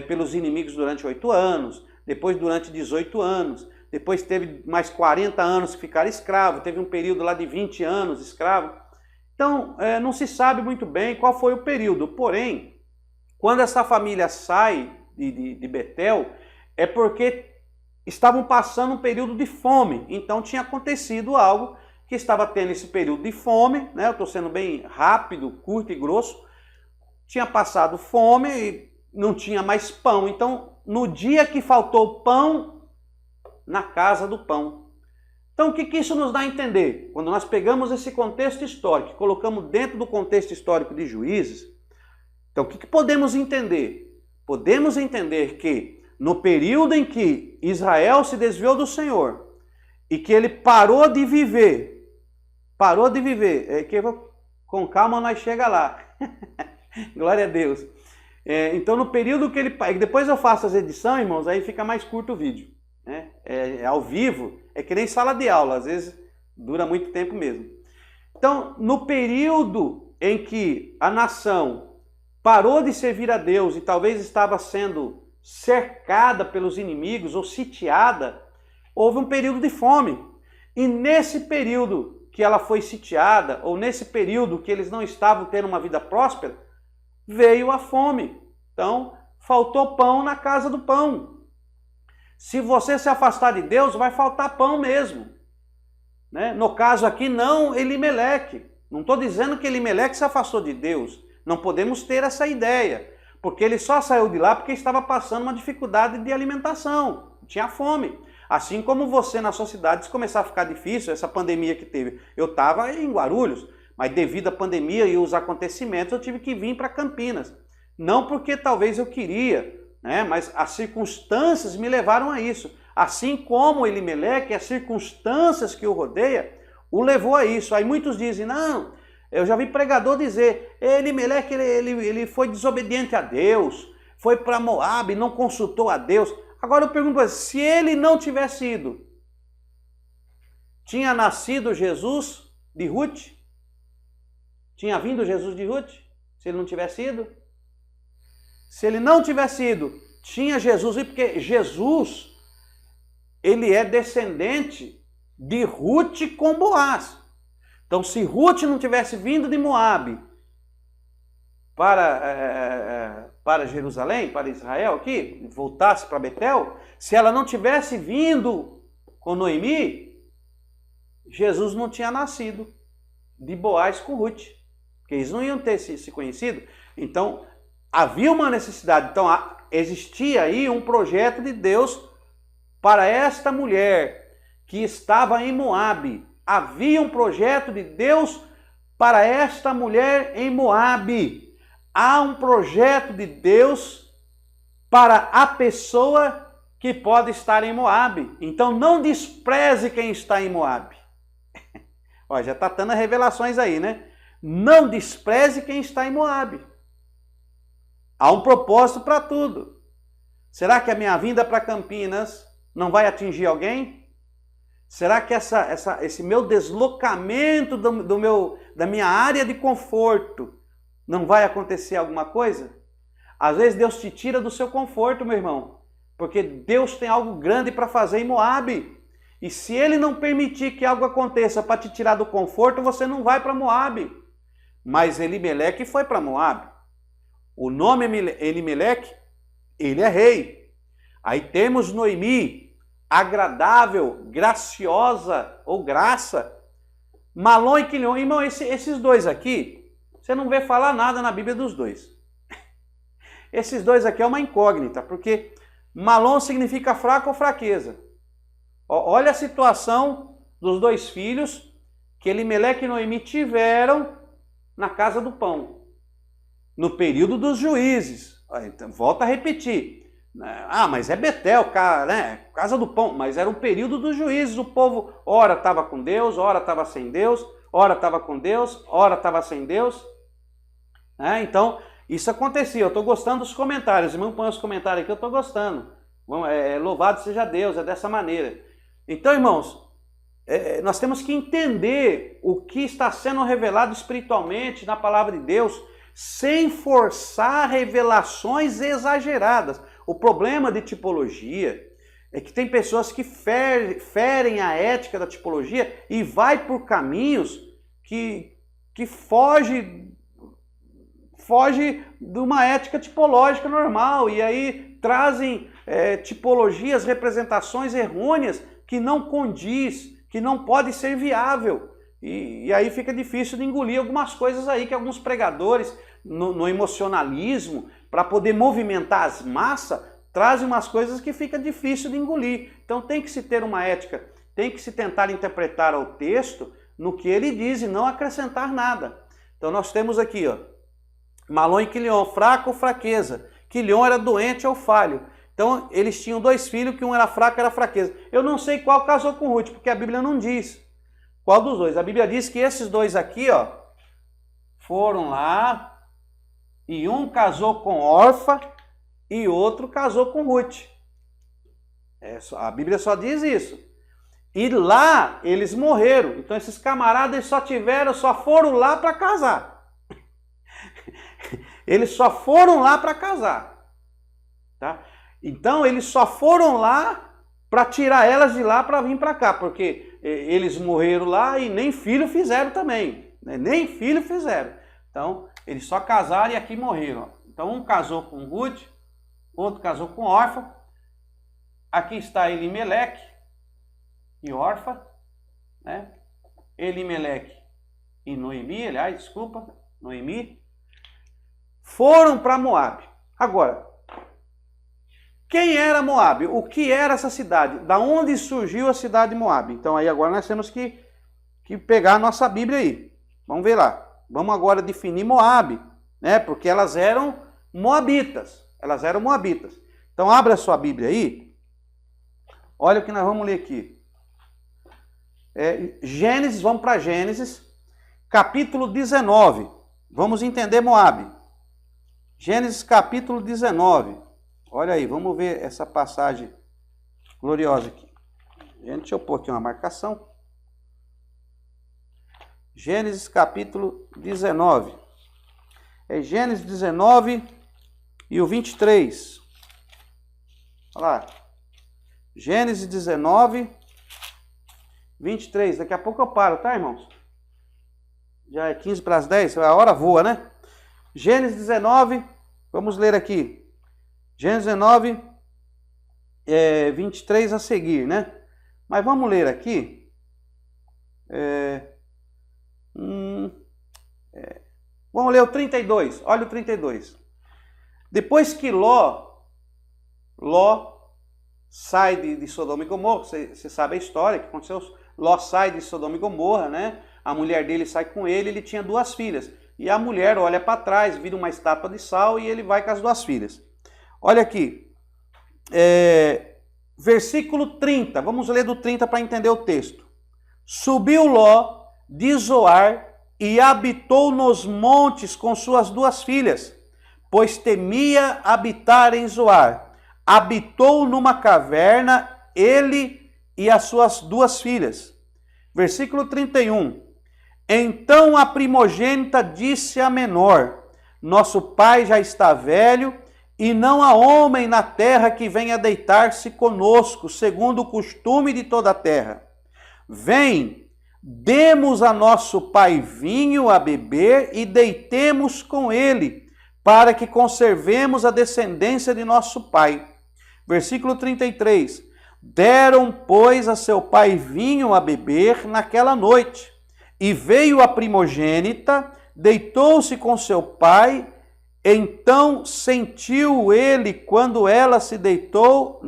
pelos inimigos durante 8 anos, depois durante 18 anos, depois teve mais 40 anos que ficaram escravo, teve um período lá de 20 anos escravo. Então, não se sabe muito bem qual foi o período. Porém, quando essa família sai de Betel, é porque estavam passando um período de fome. Então, tinha acontecido algo que estava tendo esse período de fome, né? Eu estou sendo bem rápido, curto e grosso. Tinha passado fome e não tinha mais pão. Então, no dia que faltou pão, na casa do pão. Então, o que isso nos dá a entender? Quando nós pegamos esse contexto histórico, colocamos dentro do contexto histórico de Juízes, então o que podemos entender? Podemos entender que no período em que Israel se desviou do Senhor e que ele parou de viver, com calma nós chega lá. Glória a Deus. Então no período que ele... Depois eu faço as edições, irmãos, aí fica mais curto o vídeo. Né? Ao vivo, é que nem sala de aula, às vezes dura muito tempo mesmo. Então, no período em que a nação parou de servir a Deus e talvez estava sendo cercada pelos inimigos ou sitiada, houve um período de fome. E nesse período que ela foi sitiada, ou nesse período que eles não estavam tendo uma vida próspera, veio a fome. Então, faltou pão na casa do pão. Se você se afastar de Deus, vai faltar pão mesmo. Né? No caso aqui, não Elimeleque. Não estou dizendo que Elimeleque se afastou de Deus. Não podemos ter essa ideia. Porque ele só saiu de lá porque estava passando uma dificuldade de alimentação. Tinha fome. Assim como você na sua cidade, se começar a ficar difícil, essa pandemia que teve. Eu estava em Guarulhos, mas devido à pandemia e os acontecimentos, eu tive que vir para Campinas. Não porque talvez eu queria, né? Mas as circunstâncias me levaram a isso. Assim como Elimeleque, as circunstâncias que o rodeia, o levou a isso. Aí muitos dizem, não, eu já vi pregador dizer, Elimeleque ele foi desobediente a Deus, foi para Moabe, não consultou a Deus. Agora eu pergunto, se ele não tivesse ido, tinha nascido Jesus de Ruth? Tinha vindo Jesus de Ruth? Se ele não tivesse ido? Se ele não tivesse ido, tinha Jesus ido, porque Jesus, ele é descendente de Ruth com Boaz. Então, se Ruth não tivesse vindo de Moabe para Jerusalém, para Israel aqui, voltasse para Betel, se ela não tivesse vindo com Noemi, Jesus não tinha nascido de Boaz com Ruth, porque eles não iam ter se conhecido. Então, havia uma necessidade. Então, existia aí um projeto de Deus para esta mulher que estava em Moabe. Havia um projeto de Deus para esta mulher em Moabe. Há um projeto de Deus para a pessoa que pode estar em Moabe. Então não despreze quem está em Moabe. Ó, já está dando revelações aí, né? Não despreze quem está em Moabe. Há um propósito para tudo. Será que a minha vinda para Campinas não vai atingir alguém? Será que esse meu deslocamento da minha área de conforto não vai acontecer alguma coisa? Às vezes Deus te tira do seu conforto, meu irmão, porque Deus tem algo grande para fazer em Moabe. E se Ele não permitir que algo aconteça para te tirar do conforto, você não vai para Moabe. Mas Elimeleque foi para Moabe. O nome Elimeleque, ele é rei. Aí temos Noemi, agradável, graciosa ou graça. Malom e Quilion. Irmão, esses dois aqui, você não vê falar nada na Bíblia dos dois. Esses dois aqui é uma incógnita, porque Malom significa fraco ou fraqueza. Olha a situação dos dois filhos que Elimeleque e Noemi tiveram na casa do pão, no período dos juízes. Então, volta a repetir. Mas é Betel, né? Casa do pão. Mas era o período dos juízes. O povo, ora estava com Deus, ora estava sem Deus, ora estava com Deus, ora estava sem Deus. Então, isso acontecia. Eu estou gostando dos comentários. Irmão, põe os comentários aqui, eu estou gostando. Louvado seja Deus, é dessa maneira. Então, irmãos, nós temos que entender o que está sendo revelado espiritualmente na palavra de Deus, sem forçar revelações exageradas. O problema de tipologia é que tem pessoas que ferem a ética da tipologia e vai por caminhos que foge de uma ética tipológica normal, e aí trazem tipologias, representações errôneas que não condiz, que não pode ser viável. E aí fica difícil de engolir algumas coisas aí que alguns pregadores, no emocionalismo, para poder movimentar as massas, trazem umas coisas que fica difícil de engolir. Então tem que se ter uma ética, tem que se tentar interpretar o texto no que ele diz e não acrescentar nada. Então nós temos aqui, Malom e Quilion, fraco ou fraqueza. Quilion era doente ou falho. Então eles tinham dois filhos, que um era fraco e era fraqueza. Eu não sei qual casou com Ruth, porque a Bíblia não diz qual dos dois. A Bíblia diz que esses dois aqui, foram lá e um casou com Orfa e outro casou com Ruth. A Bíblia só diz isso. E lá eles morreram. Então esses camaradas só foram lá para casar. Eles só foram lá para casar. Tá? Então eles só foram lá para tirar elas de lá para vir para cá, porque eles morreram lá e nem filho fizeram também, né? Nem filho fizeram. Então eles só casaram e aqui morreram. Então um casou com Ruth, outro casou com Orfa. Aqui está Elimeleque e Orfa, né? Elimeleque e Noemi, Noemi, foram para Moabe. Agora, quem era Moabe? O que era essa cidade? Da onde surgiu a cidade de Moabe? Então aí agora nós temos que pegar a nossa Bíblia aí. Vamos ver lá. Vamos agora definir Moabe, né? Porque elas eram moabitas. Elas eram moabitas. Então abra a sua Bíblia aí. Olha o que nós vamos ler aqui. Gênesis, vamos para Gênesis, capítulo 19. Vamos entender Moabe. Gênesis capítulo 19. Olha aí, vamos ver essa passagem gloriosa aqui. Deixa eu pôr aqui uma marcação. Gênesis capítulo 19. Gênesis 19 e o 23. Olha lá. Gênesis 19, 23. Daqui a pouco eu paro, tá, irmãos? Já é 15 para as 10, a hora voa, né? Gênesis 19, vamos ler aqui. Gênesis 19, 23 a seguir, né? Mas vamos ler aqui. Vamos ler o 32. Olha o 32. Depois que Ló sai de Sodoma e Gomorra, você sabe a história que aconteceu. Ló sai de Sodoma e Gomorra, né? A mulher dele sai com ele tinha duas filhas. E a mulher olha para trás, vira uma estátua de sal e ele vai com as duas filhas. Olha aqui, versículo 30, vamos ler do 30 para entender o texto. Subiu Ló de Zoar e habitou nos montes com suas duas filhas, pois temia habitar em Zoar. Habitou numa caverna, ele e as suas duas filhas. Versículo 31. Então a primogênita disse à menor: Nosso pai já está velho, e não há homem na terra que venha deitar-se conosco, segundo o costume de toda a terra. Vem, demos a nosso pai vinho a beber e deitemos com ele, para que conservemos a descendência de nosso pai. Versículo 33. Deram, pois, a seu pai vinho a beber naquela noite. E veio a primogênita, deitou-se com seu pai. Então sentiu ele quando ela se deitou,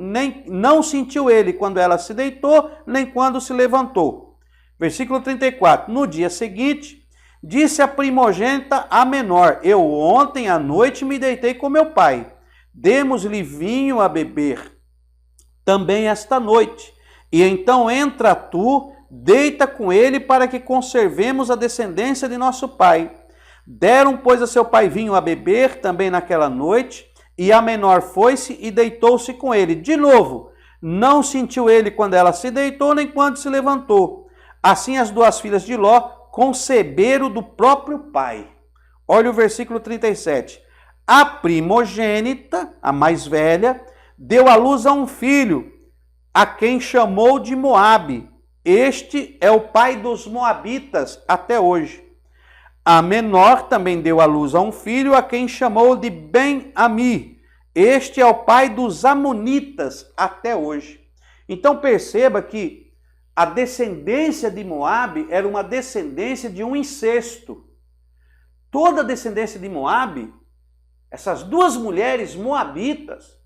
não sentiu ele quando ela se deitou, nem quando se levantou. Versículo 34. No dia seguinte, disse a primogênita à menor: eu ontem à noite me deitei com meu pai. Demos-lhe vinho a beber também esta noite. E então entra tu, deita com ele para que conservemos a descendência de nosso pai. Deram, pois, a seu pai vinho a beber também naquela noite, e a menor foi-se e deitou-se com ele. De novo, não sentiu ele quando ela se deitou, nem quando se levantou. Assim as duas filhas de Ló conceberam do próprio pai. Olha o versículo 37. A primogênita, a mais velha, deu à luz a um filho, a quem chamou de Moabe. Este é o pai dos moabitas até hoje. A menor também deu à luz a um filho, a quem chamou de Ben-Ami. Este é o pai dos amonitas até hoje. Então perceba que a descendência de Moabe era uma descendência de um incesto. Toda a descendência de Moabe, essas duas mulheres moabitas,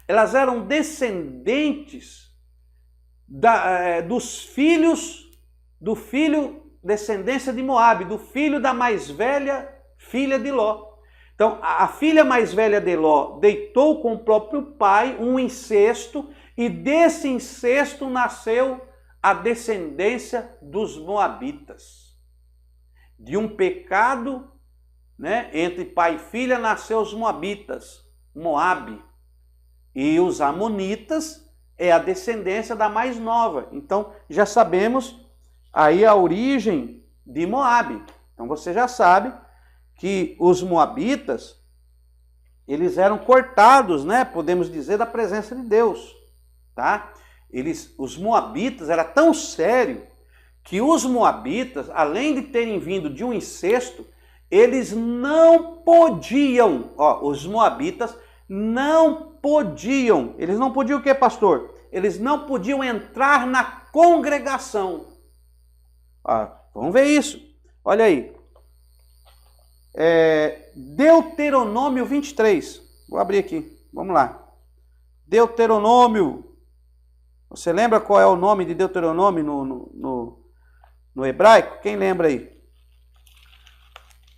elas eram descendentes dos filhos do filho descendência de Moabe, do filho da mais velha filha de Ló. Então, a filha mais velha de Ló deitou com o próprio pai um incesto, e desse incesto nasceu a descendência dos moabitas. De um pecado, né, entre pai e filha, nasceu os moabitas, Moabe. E os amonitas é a descendência da mais nova. Então, já sabemos aí a origem de Moabe. Então você já sabe que os moabitas, eles eram cortados, né? Podemos dizer, da presença de Deus, tá? Os moabitas era tão sério que os moabitas, além de terem vindo de um incesto, eles não podiam, os moabitas não podiam, eles não podiam o quê, pastor? Eles não podiam entrar na congregação. Vamos ver isso. Olha aí. Deuteronômio 23. Vou abrir aqui. Vamos lá. Deuteronômio. Você lembra qual é o nome de Deuteronômio no hebraico? Quem lembra aí?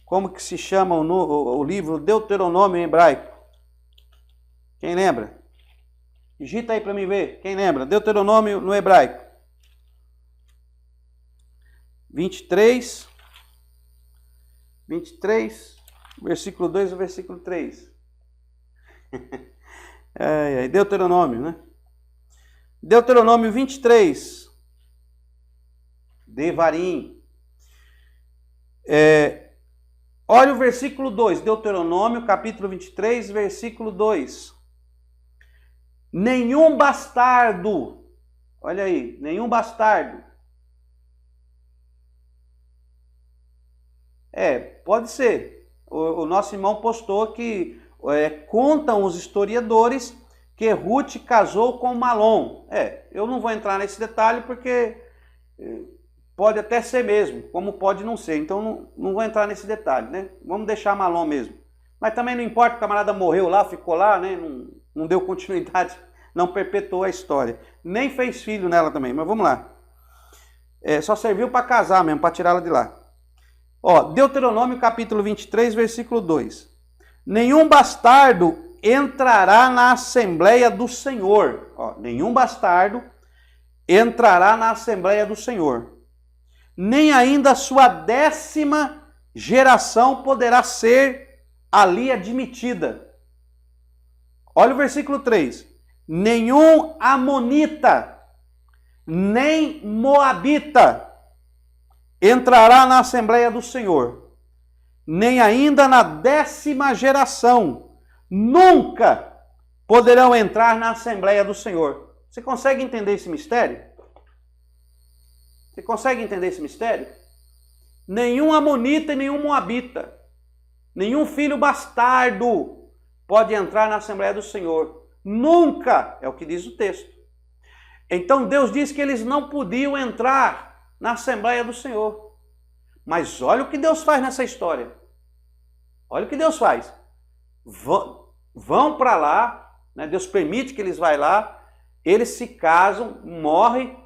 Como que se chama o livro Deuteronômio em hebraico? Quem lembra? Digita aí para mim ver. Quem lembra? Deuteronômio no hebraico. 23, versículo 2 e versículo 3. Deuteronômio, né? Deuteronômio 23. Devarim. Olha o versículo 2. Deuteronômio, capítulo 23, versículo 2. Nenhum bastardo. Olha aí, nenhum bastardo. Pode ser. O nosso irmão postou que contam os historiadores que Ruth casou com Malom. Eu não vou entrar nesse detalhe porque pode até ser mesmo, como pode não ser. Então não vou entrar nesse detalhe, né? Vamos deixar Malom mesmo. Mas também não importa, o camarada morreu lá, ficou lá, né? Não deu continuidade, não perpetuou a história. Nem fez filho nela também, mas vamos lá. Só serviu para casar mesmo, para tirá-la de lá. Deuteronômio capítulo 23, versículo 2. Nenhum bastardo entrará na Assembleia do Senhor. Nenhum bastardo entrará na Assembleia do Senhor. Nem ainda a sua 10ª geração poderá ser ali admitida. Olha o versículo 3. Nenhum amonita, nem moabita entrará na Assembleia do Senhor. nem ainda na 10ª geração, nunca poderão entrar na Assembleia do Senhor. Você consegue entender esse mistério? Você consegue entender esse mistério? Nenhum amonita e nenhum moabita, nenhum filho bastardo pode entrar na Assembleia do Senhor. Nunca, é o que diz o texto. Então Deus disse que eles não podiam entrar na Assembleia do Senhor. Mas olha o que Deus faz nessa história. Olha o que Deus faz. Vão para lá, né? Deus permite que eles vá lá, eles se casam, morrem,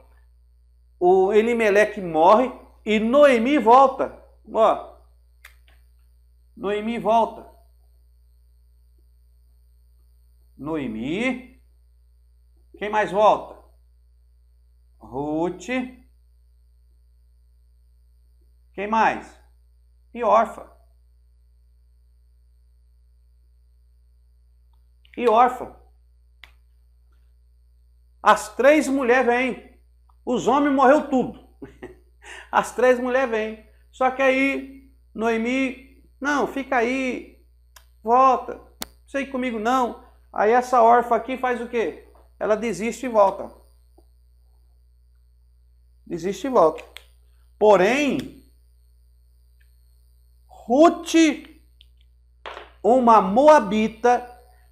o Elimeleque morre e Noemi volta. Ó, Noemi volta. Noemi. Quem mais volta? Ruth. Quem mais? E Orfa. E Orfa. As 3 mulheres vêm. Os homens morreu tudo. As 3 mulheres vêm. Só que aí Noemi, não, fica aí, volta. Não sei comigo não. Aí essa órfã aqui faz o quê? Ela desiste e volta. Desiste e volta. Porém, Ruth, uma moabita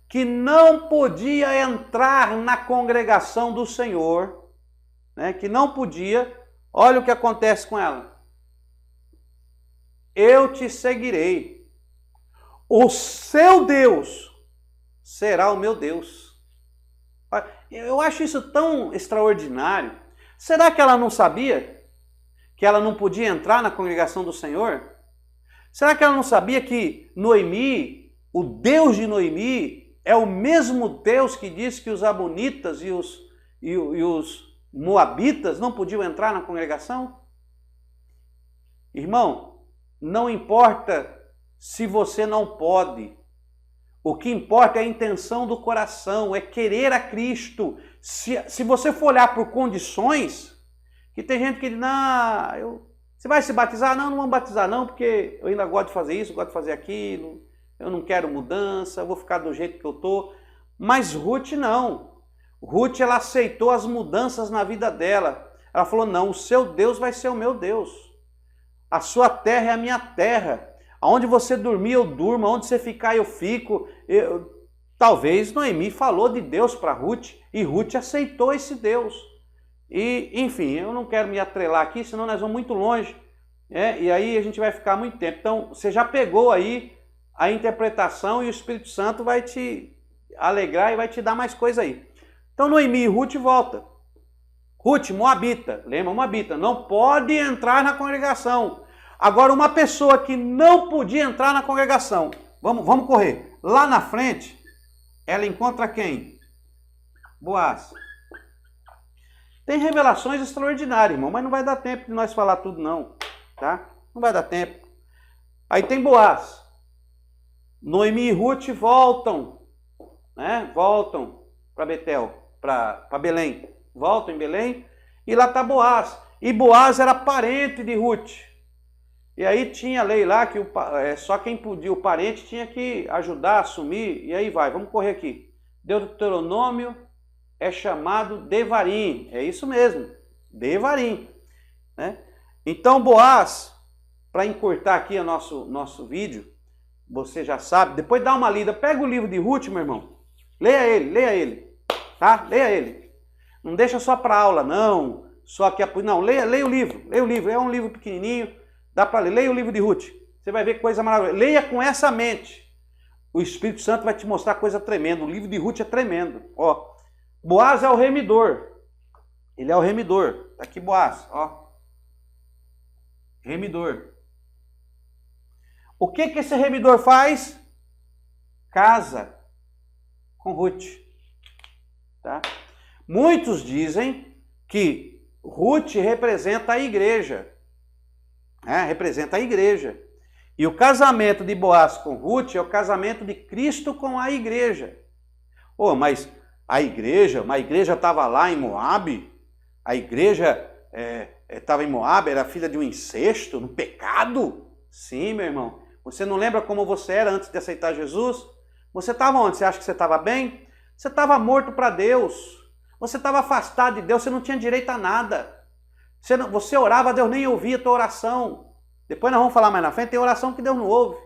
que não podia entrar na congregação do Senhor, né, que não podia, olha o que acontece com ela. Eu te seguirei. O seu Deus será o meu Deus. Eu acho isso tão extraordinário. Será que ela não sabia que ela não podia entrar na congregação do Senhor? Será que ela não sabia que Noemi, o Deus de Noemi, é o mesmo Deus que disse que os amonitas e os moabitas não podiam entrar na congregação? Irmão, não importa se você não pode. O que importa é a intenção do coração, é querer a Cristo. Se você for olhar por condições, que tem gente que diz, não, você vai se batizar? Não, não vamos batizar não, porque eu ainda gosto de fazer isso, gosto de fazer aquilo, eu não quero mudança, eu vou ficar do jeito que eu estou. Mas Ruth não. Ruth, ela aceitou as mudanças na vida dela. Ela falou, não, o seu Deus vai ser o meu Deus. A sua terra é a minha terra. Aonde você dormir, eu durmo. Aonde você ficar, eu fico. Talvez Noemi falou de Deus para Ruth e Ruth aceitou esse Deus. E, enfim, eu não quero me atrelar aqui, senão nós vamos muito longe. E aí a gente vai ficar muito tempo. Então, você já pegou aí a interpretação e o Espírito Santo vai te alegrar e vai te dar mais coisa aí. Então, Noemi e Ruth volta. Ruth, moabita, lembra, moabita, não pode entrar na congregação. Agora, uma pessoa que não podia entrar na congregação, vamos correr. Lá na frente, ela encontra quem? Boaz. Tem revelações extraordinárias, irmão, mas não vai dar tempo de nós falar tudo não, tá? Não vai dar tempo. Aí tem Boaz. Noemi e Ruth voltam, né? Voltam para Betel, para Belém. Voltam em Belém e lá está Boaz. E Boaz era parente de Ruth. E aí tinha a lei lá que só quem podia, o parente tinha que ajudar, assumir, e aí vai, vamos correr aqui. Deuteronômio é chamado Devarim, é isso mesmo, Devarim. Né? Então Boaz, para encurtar aqui o nosso vídeo, você já sabe, depois dá uma lida, pega o livro de Ruth, meu irmão, leia ele, tá? Leia ele. Não deixa só para aula, não, só que não, leia o livro, é um livro pequenininho, dá para ler. Leia o livro de Ruth. Você vai ver coisa maravilhosa. Leia com essa mente. O Espírito Santo vai te mostrar coisa tremenda. O livro de Ruth é tremendo. Ó, Boaz é o remidor. Ele é o remidor. Tá aqui Boaz, ó. Remidor. O que esse remidor faz? Casa com Ruth. Tá? Muitos dizem que Ruth representa a igreja. Representa a igreja. E o casamento de Boaz com Ruth é o casamento de Cristo com a igreja. Mas a igreja estava lá em Moabe? A igreja estava em Moabe, era filha de um incesto, no pecado? Sim, meu irmão. Você não lembra como você era antes de aceitar Jesus? Você estava onde? Você acha que você estava bem? Você estava morto para Deus. Você estava afastado de Deus, você não tinha direito a nada. Você orava, Deus nem ouvia a tua oração. Depois nós vamos falar mais na frente, tem oração que Deus não ouve.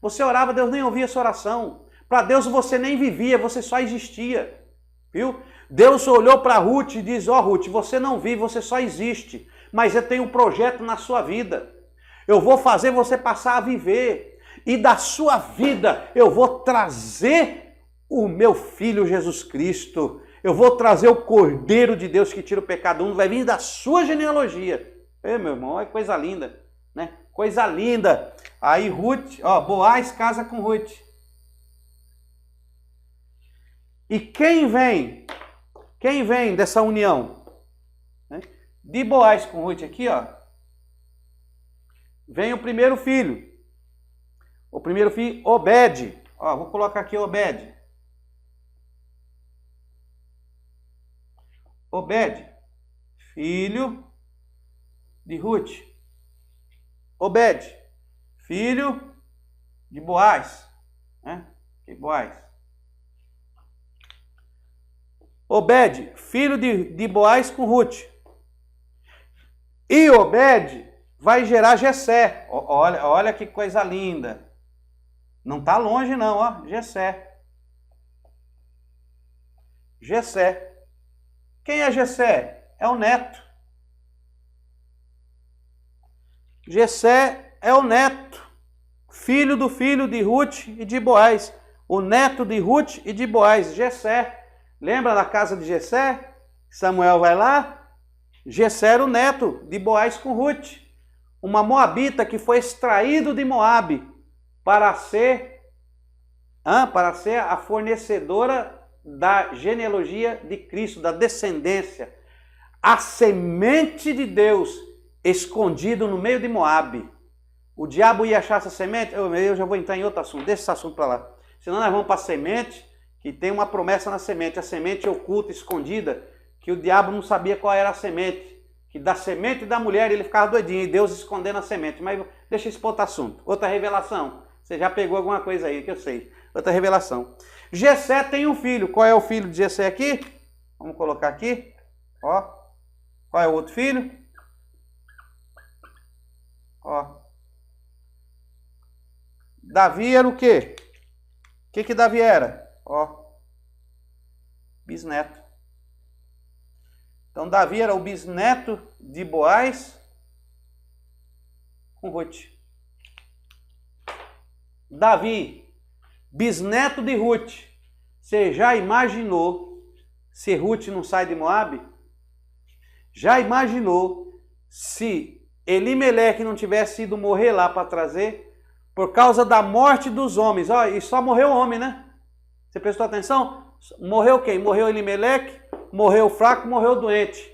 Você orava, Deus nem ouvia a sua oração. Para Deus você nem vivia, você só existia. Viu? Deus olhou para Ruth e diz, ó Ruth, você não vive, você só existe. Mas eu tenho um projeto na sua vida. Eu vou fazer você passar a viver. E da sua vida eu vou trazer o meu filho Jesus Cristo. Eu vou trazer o Cordeiro de Deus que tira o pecado do mundo. Vai vir da sua genealogia. Meu irmão, é coisa linda, né? Coisa linda. Aí Ruth, ó, Boaz casa com Ruth. E quem vem? Quem vem dessa união? De Boaz com Ruth aqui, ó. Vem o primeiro filho. O primeiro filho, Obed. Ó, vou colocar aqui Obed. Obed, filho de Ruth. Obed, filho de Boaz. Boaz. Obed, filho de Boaz com Ruth. E Obed vai gerar Jessé. Olha que coisa linda. Não está longe não, ó. Jessé. Jessé. Quem é Jessé? É o neto. Jessé é o neto. Filho de Ruth e de Boaz. O neto de Ruth e de Boaz. Jessé. Lembra da casa de Jessé? Samuel vai lá. Jessé era o neto de Boaz com Ruth. Uma moabita que foi extraído de Moabe para ser a fornecedora da genealogia de Cristo, da descendência. A semente de Deus escondido no meio de Moabe. O diabo ia achar essa semente? Eu já vou entrar em outro assunto, deixa esse assunto para lá. Senão nós vamos para a semente, que tem uma promessa na semente. A semente oculta, escondida, que o diabo não sabia qual era a semente. Que da semente da mulher ele ficava doidinho, e Deus escondendo a semente. Mas deixa isso para outro assunto. Outra revelação. Você já pegou alguma coisa aí que eu sei. Outra revelação. Jessé tem um filho. Qual é o filho de Jessé aqui? Vamos colocar aqui. Ó. Qual é o outro filho? Ó. Davi era o quê? O que Davi era? Ó. Bisneto. Então Davi era o bisneto de Boaz com Ruth. Davi, bisneto de Ruth. Você já imaginou se Ruth não sai de Moabe? Já imaginou se Elimeleque não tivesse ido morrer lá para trazer? Por causa da morte dos homens. Ó, e só morreu homem, né? Você prestou atenção? Morreu quem? Morreu Elimeleque, morreu o fraco, morreu o doente.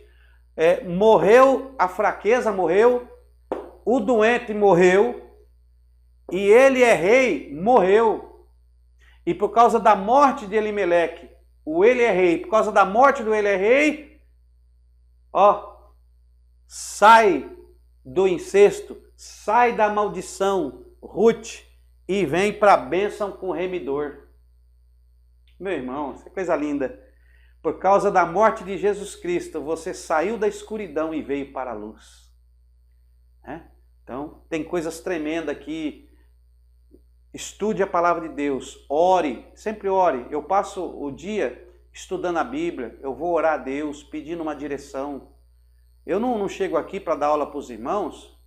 Morreu a fraqueza, morreu. O doente morreu. E ele é rei, morreu. E por causa da morte de Elimeleque, o ele é rei. Por causa da morte do ele é rei, ó, sai do incesto, sai da maldição, Ruth, e vem para a bênção com o remidor. Meu irmão, isso é coisa linda. Por causa da morte de Jesus Cristo, você saiu da escuridão e veio para a luz. Então, tem coisas tremendas aqui. Estude a palavra de Deus, ore, sempre ore. Eu passo o dia estudando a Bíblia, eu vou orar a Deus, pedindo uma direção. Eu não chego aqui para dar aula para os irmãos,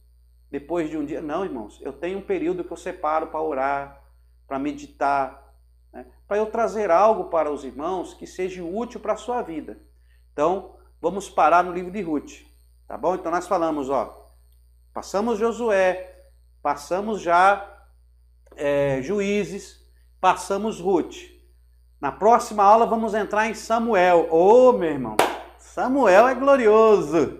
depois de um dia. Não, irmãos, eu tenho um período que eu separo para orar, para meditar, né? Para eu trazer algo para os irmãos que seja útil para a sua vida. Então, vamos parar no livro de Ruth, tá bom? Então nós falamos, ó, passamos Josué, passamos já Juízes, passamos Ruth. Na próxima aula vamos entrar em Samuel. Ô, meu irmão, Samuel é glorioso.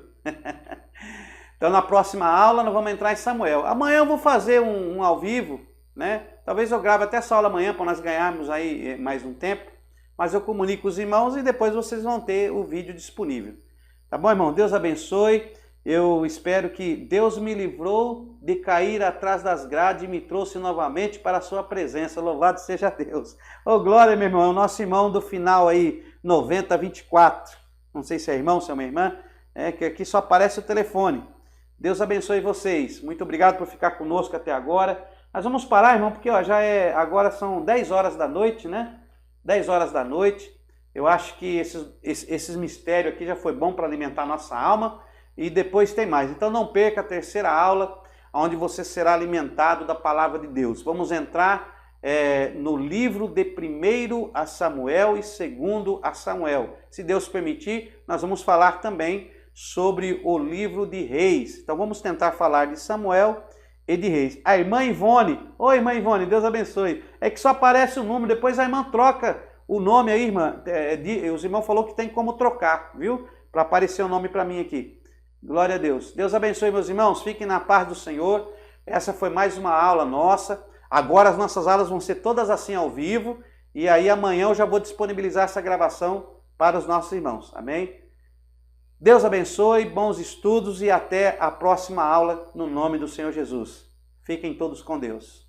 Então na próxima aula nós vamos entrar em Samuel. Amanhã eu vou fazer um ao vivo, né? Talvez eu grave até essa aula amanhã para nós ganharmos aí mais um tempo. Mas eu comunico com os irmãos e depois vocês vão ter o vídeo disponível. Tá bom, irmão? Deus abençoe. eu espero que Deus me livrou de cair atrás das grades e me trouxe novamente para a sua presença. Louvado seja Deus. Ô, glória, meu irmão, é o nosso irmão do final aí, 9024. Não sei se é irmão, se é uma irmã, que aqui só aparece o telefone. Deus abençoe vocês. Muito obrigado por ficar conosco até agora. Nós vamos parar, irmão, porque ó, agora são 10 horas da noite, né? 10 horas da noite. Eu acho que esses mistérios aqui já foi bom para alimentar a nossa alma. E depois tem mais. Então não perca a terceira aula, onde você será alimentado da palavra de Deus. Vamos entrar no livro de 1 a Samuel e 2 a Samuel. Se Deus permitir, nós vamos falar também sobre o livro de Reis. Então vamos tentar falar de Samuel e de Reis. A irmã Ivone, oi irmã Ivone, Deus abençoe. É que só aparece o número, depois a irmã troca o nome aí, irmã. Os irmãos falou que tem como trocar, viu? Para aparecer o nome para mim aqui. Glória a Deus. Deus abençoe, meus irmãos. Fiquem na paz do Senhor. Essa foi mais uma aula nossa. Agora as nossas aulas vão ser todas assim ao vivo. E aí amanhã eu já vou disponibilizar essa gravação para os nossos irmãos. Amém? Deus abençoe, bons estudos e até a próxima aula no nome do Senhor Jesus. Fiquem todos com Deus.